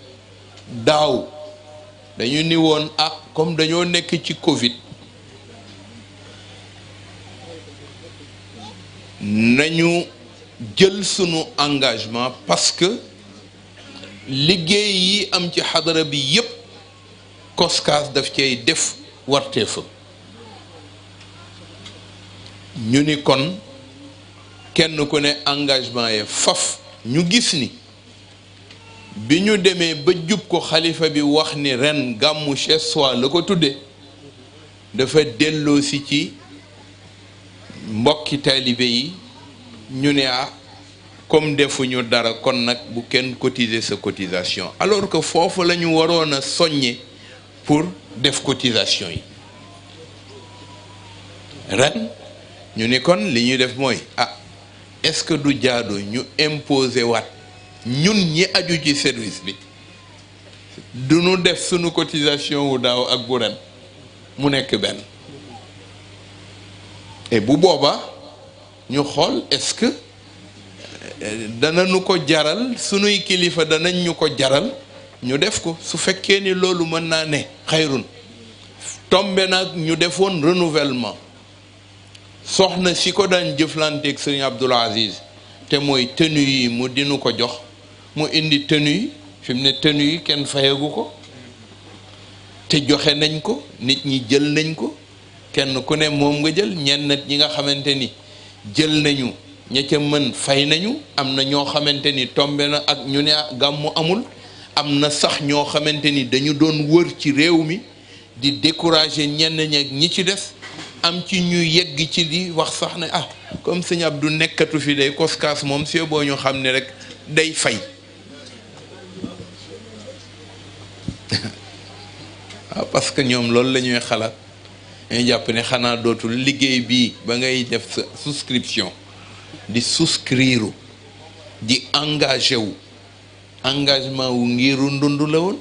daaw dañu ni woon comme dañoo nekk ci Covid nañu jël sunu engagement parce que liggéey yi am ci xadara bi yépp koskaas daf cay def warteefam ñu ni kon kenn ku ne engagement yi faf ñu gis ni bi ñu demee ba jub ko xalifa bi wax ni ren gàmmu chez soi la ko tudde dafa delloosi ci mbokki taalibe yi ñu ne comme defuñu dara kon nag bu kenn cotiser sa cotisation alors que foofu la ñu waroon a soññe pour def cotisation yi ren ñu ni kon li ñuy def mooy est-ce que du jaadu ñu imposer waat ñun ñi aju ci service bi du ñu def sunu cotisation wu daaw ak bu ren mu nekk benn et bu boobaa ñu xool est-ce que danañu ko jaral sunuy kilifa danañ ñu ko jaral ñu def ko su fekkee ni loolu mën naa ne xayrun tombe nag ñu defoon renouvellement soxna si ko daan jëflanteeg sëriñ Abdoul Aziz te mooy tenue yi mu dinu ko jox mu indi tenue yi fi mu ne tenue yi kenn fayagu ko te joxe nañ ko nit ñi jël nañ ko kenn ku ne moom nga jël ñenn ñi nga xamante ni jël nañu ña ca mën fay nañu am na ñoo xamante ni tombe na ak ñu ne gàmmu amul am na sax ñoo xamante ni dañu doon wër ci réew mi di décourager ñenn ñi ci des am ci ñu yegg ci di wax sax ne comme sëñ Abdou nekkatu fi day koskaas moom si boo ñu xam ne rek day fay parce que ñoom loolu la ñuy xalaat dañuy jàpp ne xanaa dootul liggéey bii ba ngay def sa souscription di souscrire di engagé wu engagement wu ngiru ndund la woon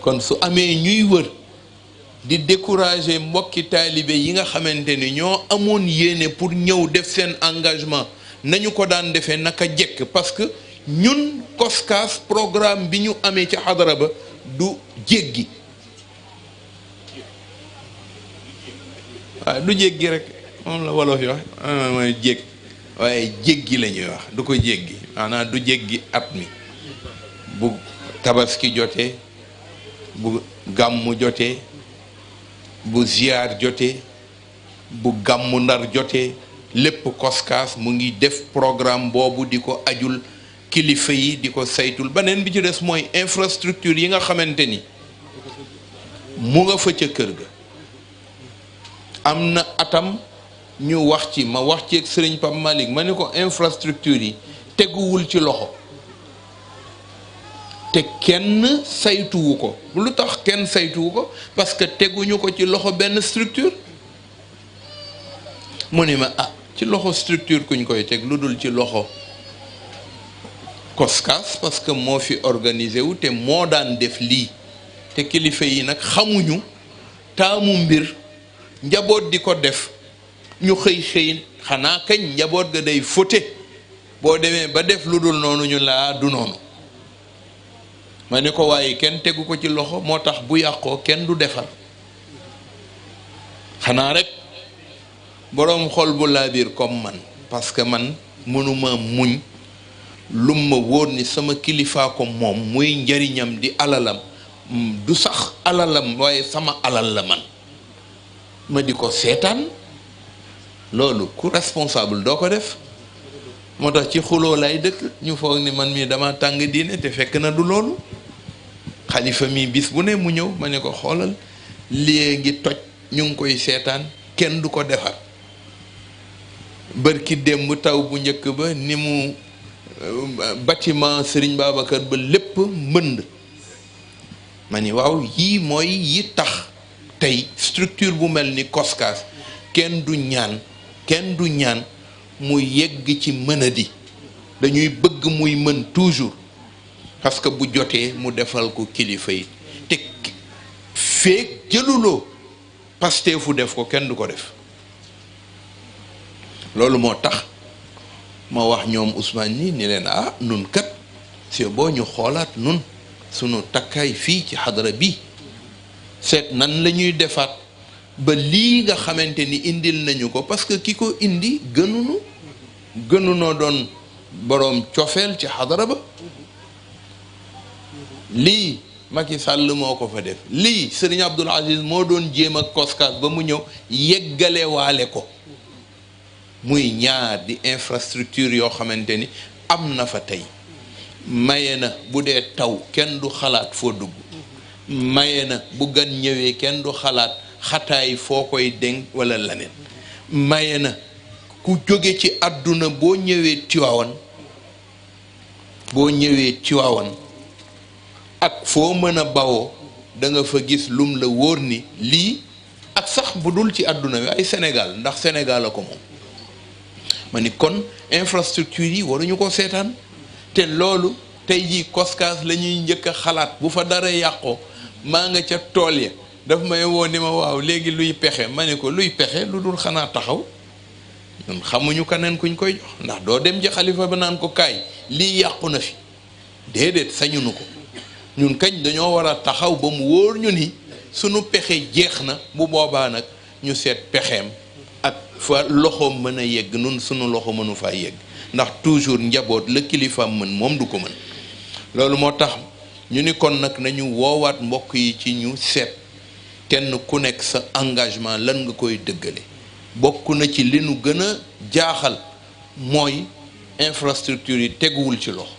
kon su amee ñuy wër di décourager mbokki taalibe yi nga xamante ni ñoo amoon yéene pour ñëw def seen engagement nañu ko daan defee naka jekk parce que ñun koskaas programme bi ñu amee ci xadara ba du jéggi waaw du jéggi rek moom la wolof yi wax mooy jégg waaye jéggi la ñuy wax du ko jéggi maanaam du jéggi at mi bu tabaski jotee bu gàmmu jotee bu ziyaar jotee bu gàmmu ndar jotee lépp koskaas mu ngi def programme boobu di ko ajul kilifa yi di ko saytul beneen bi ci des mooy infrastructure yi nga xamante ni mu nga fa ca kër ga am na atam ñu wax ci ma wax ci ak sëriñ Pape Malick ma ni ko infrastructure yi teguwul ci loxo te kenn saytuwu ko lu tax kenn saytuwu ko parce que teguñu ko ci loxo benn structure mu ni ma ci loxo structure kuñ koy teg lu dul ci loxo koskaas parce que moo fi organisé wu te moo daan def lii te kilifa yi nag xamuñu taamu mbir njaboot di ko def ñu xëy xanaa kañ njaboot ga day fote boo demee ba def lu dul noonu ñu laa du noonu ma ne ko waaye kenn tegu ko ci loxo moo tax bu yàqoo kenn du defar xanaa rek boroom xol bu laa biir comme man parce que man mënuma muñ lu ma wóor ni sama kilifaa ko moom muy njariñam di alalam du sax alalam waaye sama alal la man ma di ko seetaan loolu ku responsable doo ko def. moo tax ci xuloo lay dëkk ñu foog ni man mii dama tàng diine te fekk na du loolu. xalifa mi bis bu ne mu ñëw ma ne ko xoolal lii ngi toj ñu ngi koy seetaan kenn du ko defar. bërki démb taw bu njëkk ba ni mu bâtiment Serigne Babacar ba lépp mbënd. ma ni waaw yii mooy yi tax tey structure bu mel ni COSCAS kenn du ñaan mu yegg ci mënadi. dañuy bëgg muy mën toujours parce que bu jotee mu defal ko kilifa yi te feek jëluloo Pastefu def ko kenn du ko def. loolu moo tax ma wax ñoom Ousmane ni leen nun kat c'est boo ñu xoolaat nun sunu takkaay fii ci xadara bi seet nan la ñuy defaat ba lii nga xamante ni indil nañu ko parce que ki ko indi gënunoo doon boroom cofeel ci xadara ba. lii Macky Sall moo ko fa def lii Serigne Abdoul Aziz moo doon jéem ak COSCAS ba mu ñëw yeggale waale ko. muy ñaar di infrastructure yoo xamante ni am na fa tey maye na bu dee taw kenn du xalaat foo dugg maye na bu gan ñëwee kenn du xalaat xataay foo koy dénk wala leneen maye na ku jóge ci àdduna boo ñëwee Tiwaawan ak foo mën a bawoo da nga fa gis lum la wóor ni lii ak sax bu dul ci àdduna wi ay Sénégal ndax Sénégal la ko moom. ma ni kon infrastructure yi waruñu ko seetaan te loolu tey jii COSCAS la ñuy njëkk a xalaat bu fa dara yàqoo maa nga ca tool ya daf may woo ni ma waaw léegi luy pexe ma ne ko luy pexe lu dul xanaa taxaw ñun xamuñu keneen kuñ koy jox ndax doo dem ci xalifa ba naan ko kaay lii yàqu na fi déedéet sañunu ko ñun kañ dañoo war a taxaw ba mu wóor ñu ni sunu pexe jeex na bu boobaa nag ñu seet pexeem ak fa loxo mën a yegg nun sunu loxo mënu faa yegg ndax toujours njaboot la kilifaam mën moom du ko mën. loolu moo tax ñu ni kon nag nañu woowaat mbokk yi ci ñu seet kenn ku nekk sa engagement lan nga koy dëggale. bokk na ci li nu gën a jaaxal mooy infrastructure yi teguwul ci loxo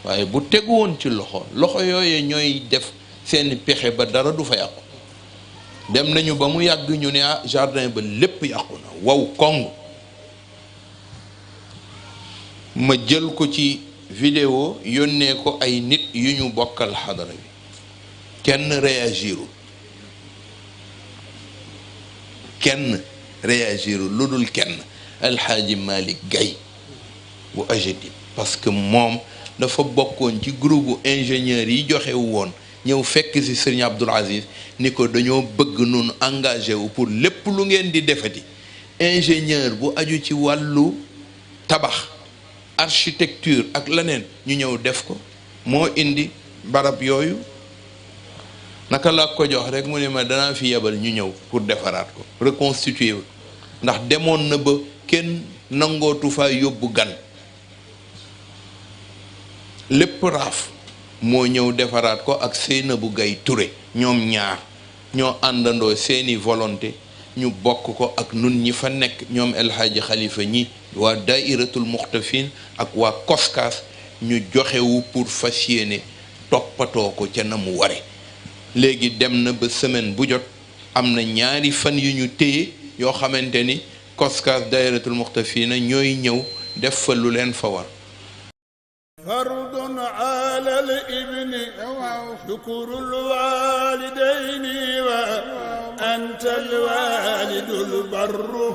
waaye bu teguwoon ci loxo yooye ñooy def seeni pexe ba dara du fa yàqu. dem nañu ba mu yàgg ñu ne jardin ba lépp yàqu na wow kong. ma jël ko ci vidéo yónnee ko ay nit yu ñu bokkal xadara bi kenn réagirul lu dul kenn alxaaji Malick Gaye bu AGETIP parce que moom dafa bokkoon ci groupe ingénieurs yi joxe woon ñëw fekk ci Serigne Abdoul Aziz ni ko dañoo bëgg nun engagé wu pour lépp lu ngeen di defati ingénieur bu aju ci wàllu tabax architecture ak leneen ñu ñëw def ko moo indi barab yooyu. naka laa ko jox rek mu ne ma danaa fi yebal ñu ñëw pour defaraat ko reconstituer wu ndax demoon na ba kenn nangootu fa yóbbu gan lépp raaf moo ñëw defaraat ko ak Seynabou Gaye Touré ñoom ñaar ñoo àndandoo seeni volonté ñu bokk ko ak nun ñi fa nekk ñoom El Hadji Khalifa ñi waa Daïratul Muxtafin ak waa COSCAS ñu joxewu pour fas yéene toppatoo ko ca na mu ware léegi dem na ba semaine bu jot am na ñaari fan yu ñu téye yoo xamante ni COSCAS Daïratul Muxtafina ñooy ñëw def fa lu leen fa war. fardun ala al ibni shukrul walidayni wa anta al walidul barru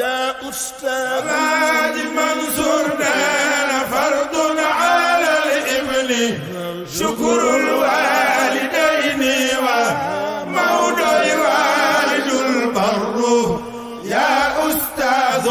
ya ustad Alaaji Mansour dana fardun ala al ibni shukrul walidayni wa mawdoy walidul barru ya ustad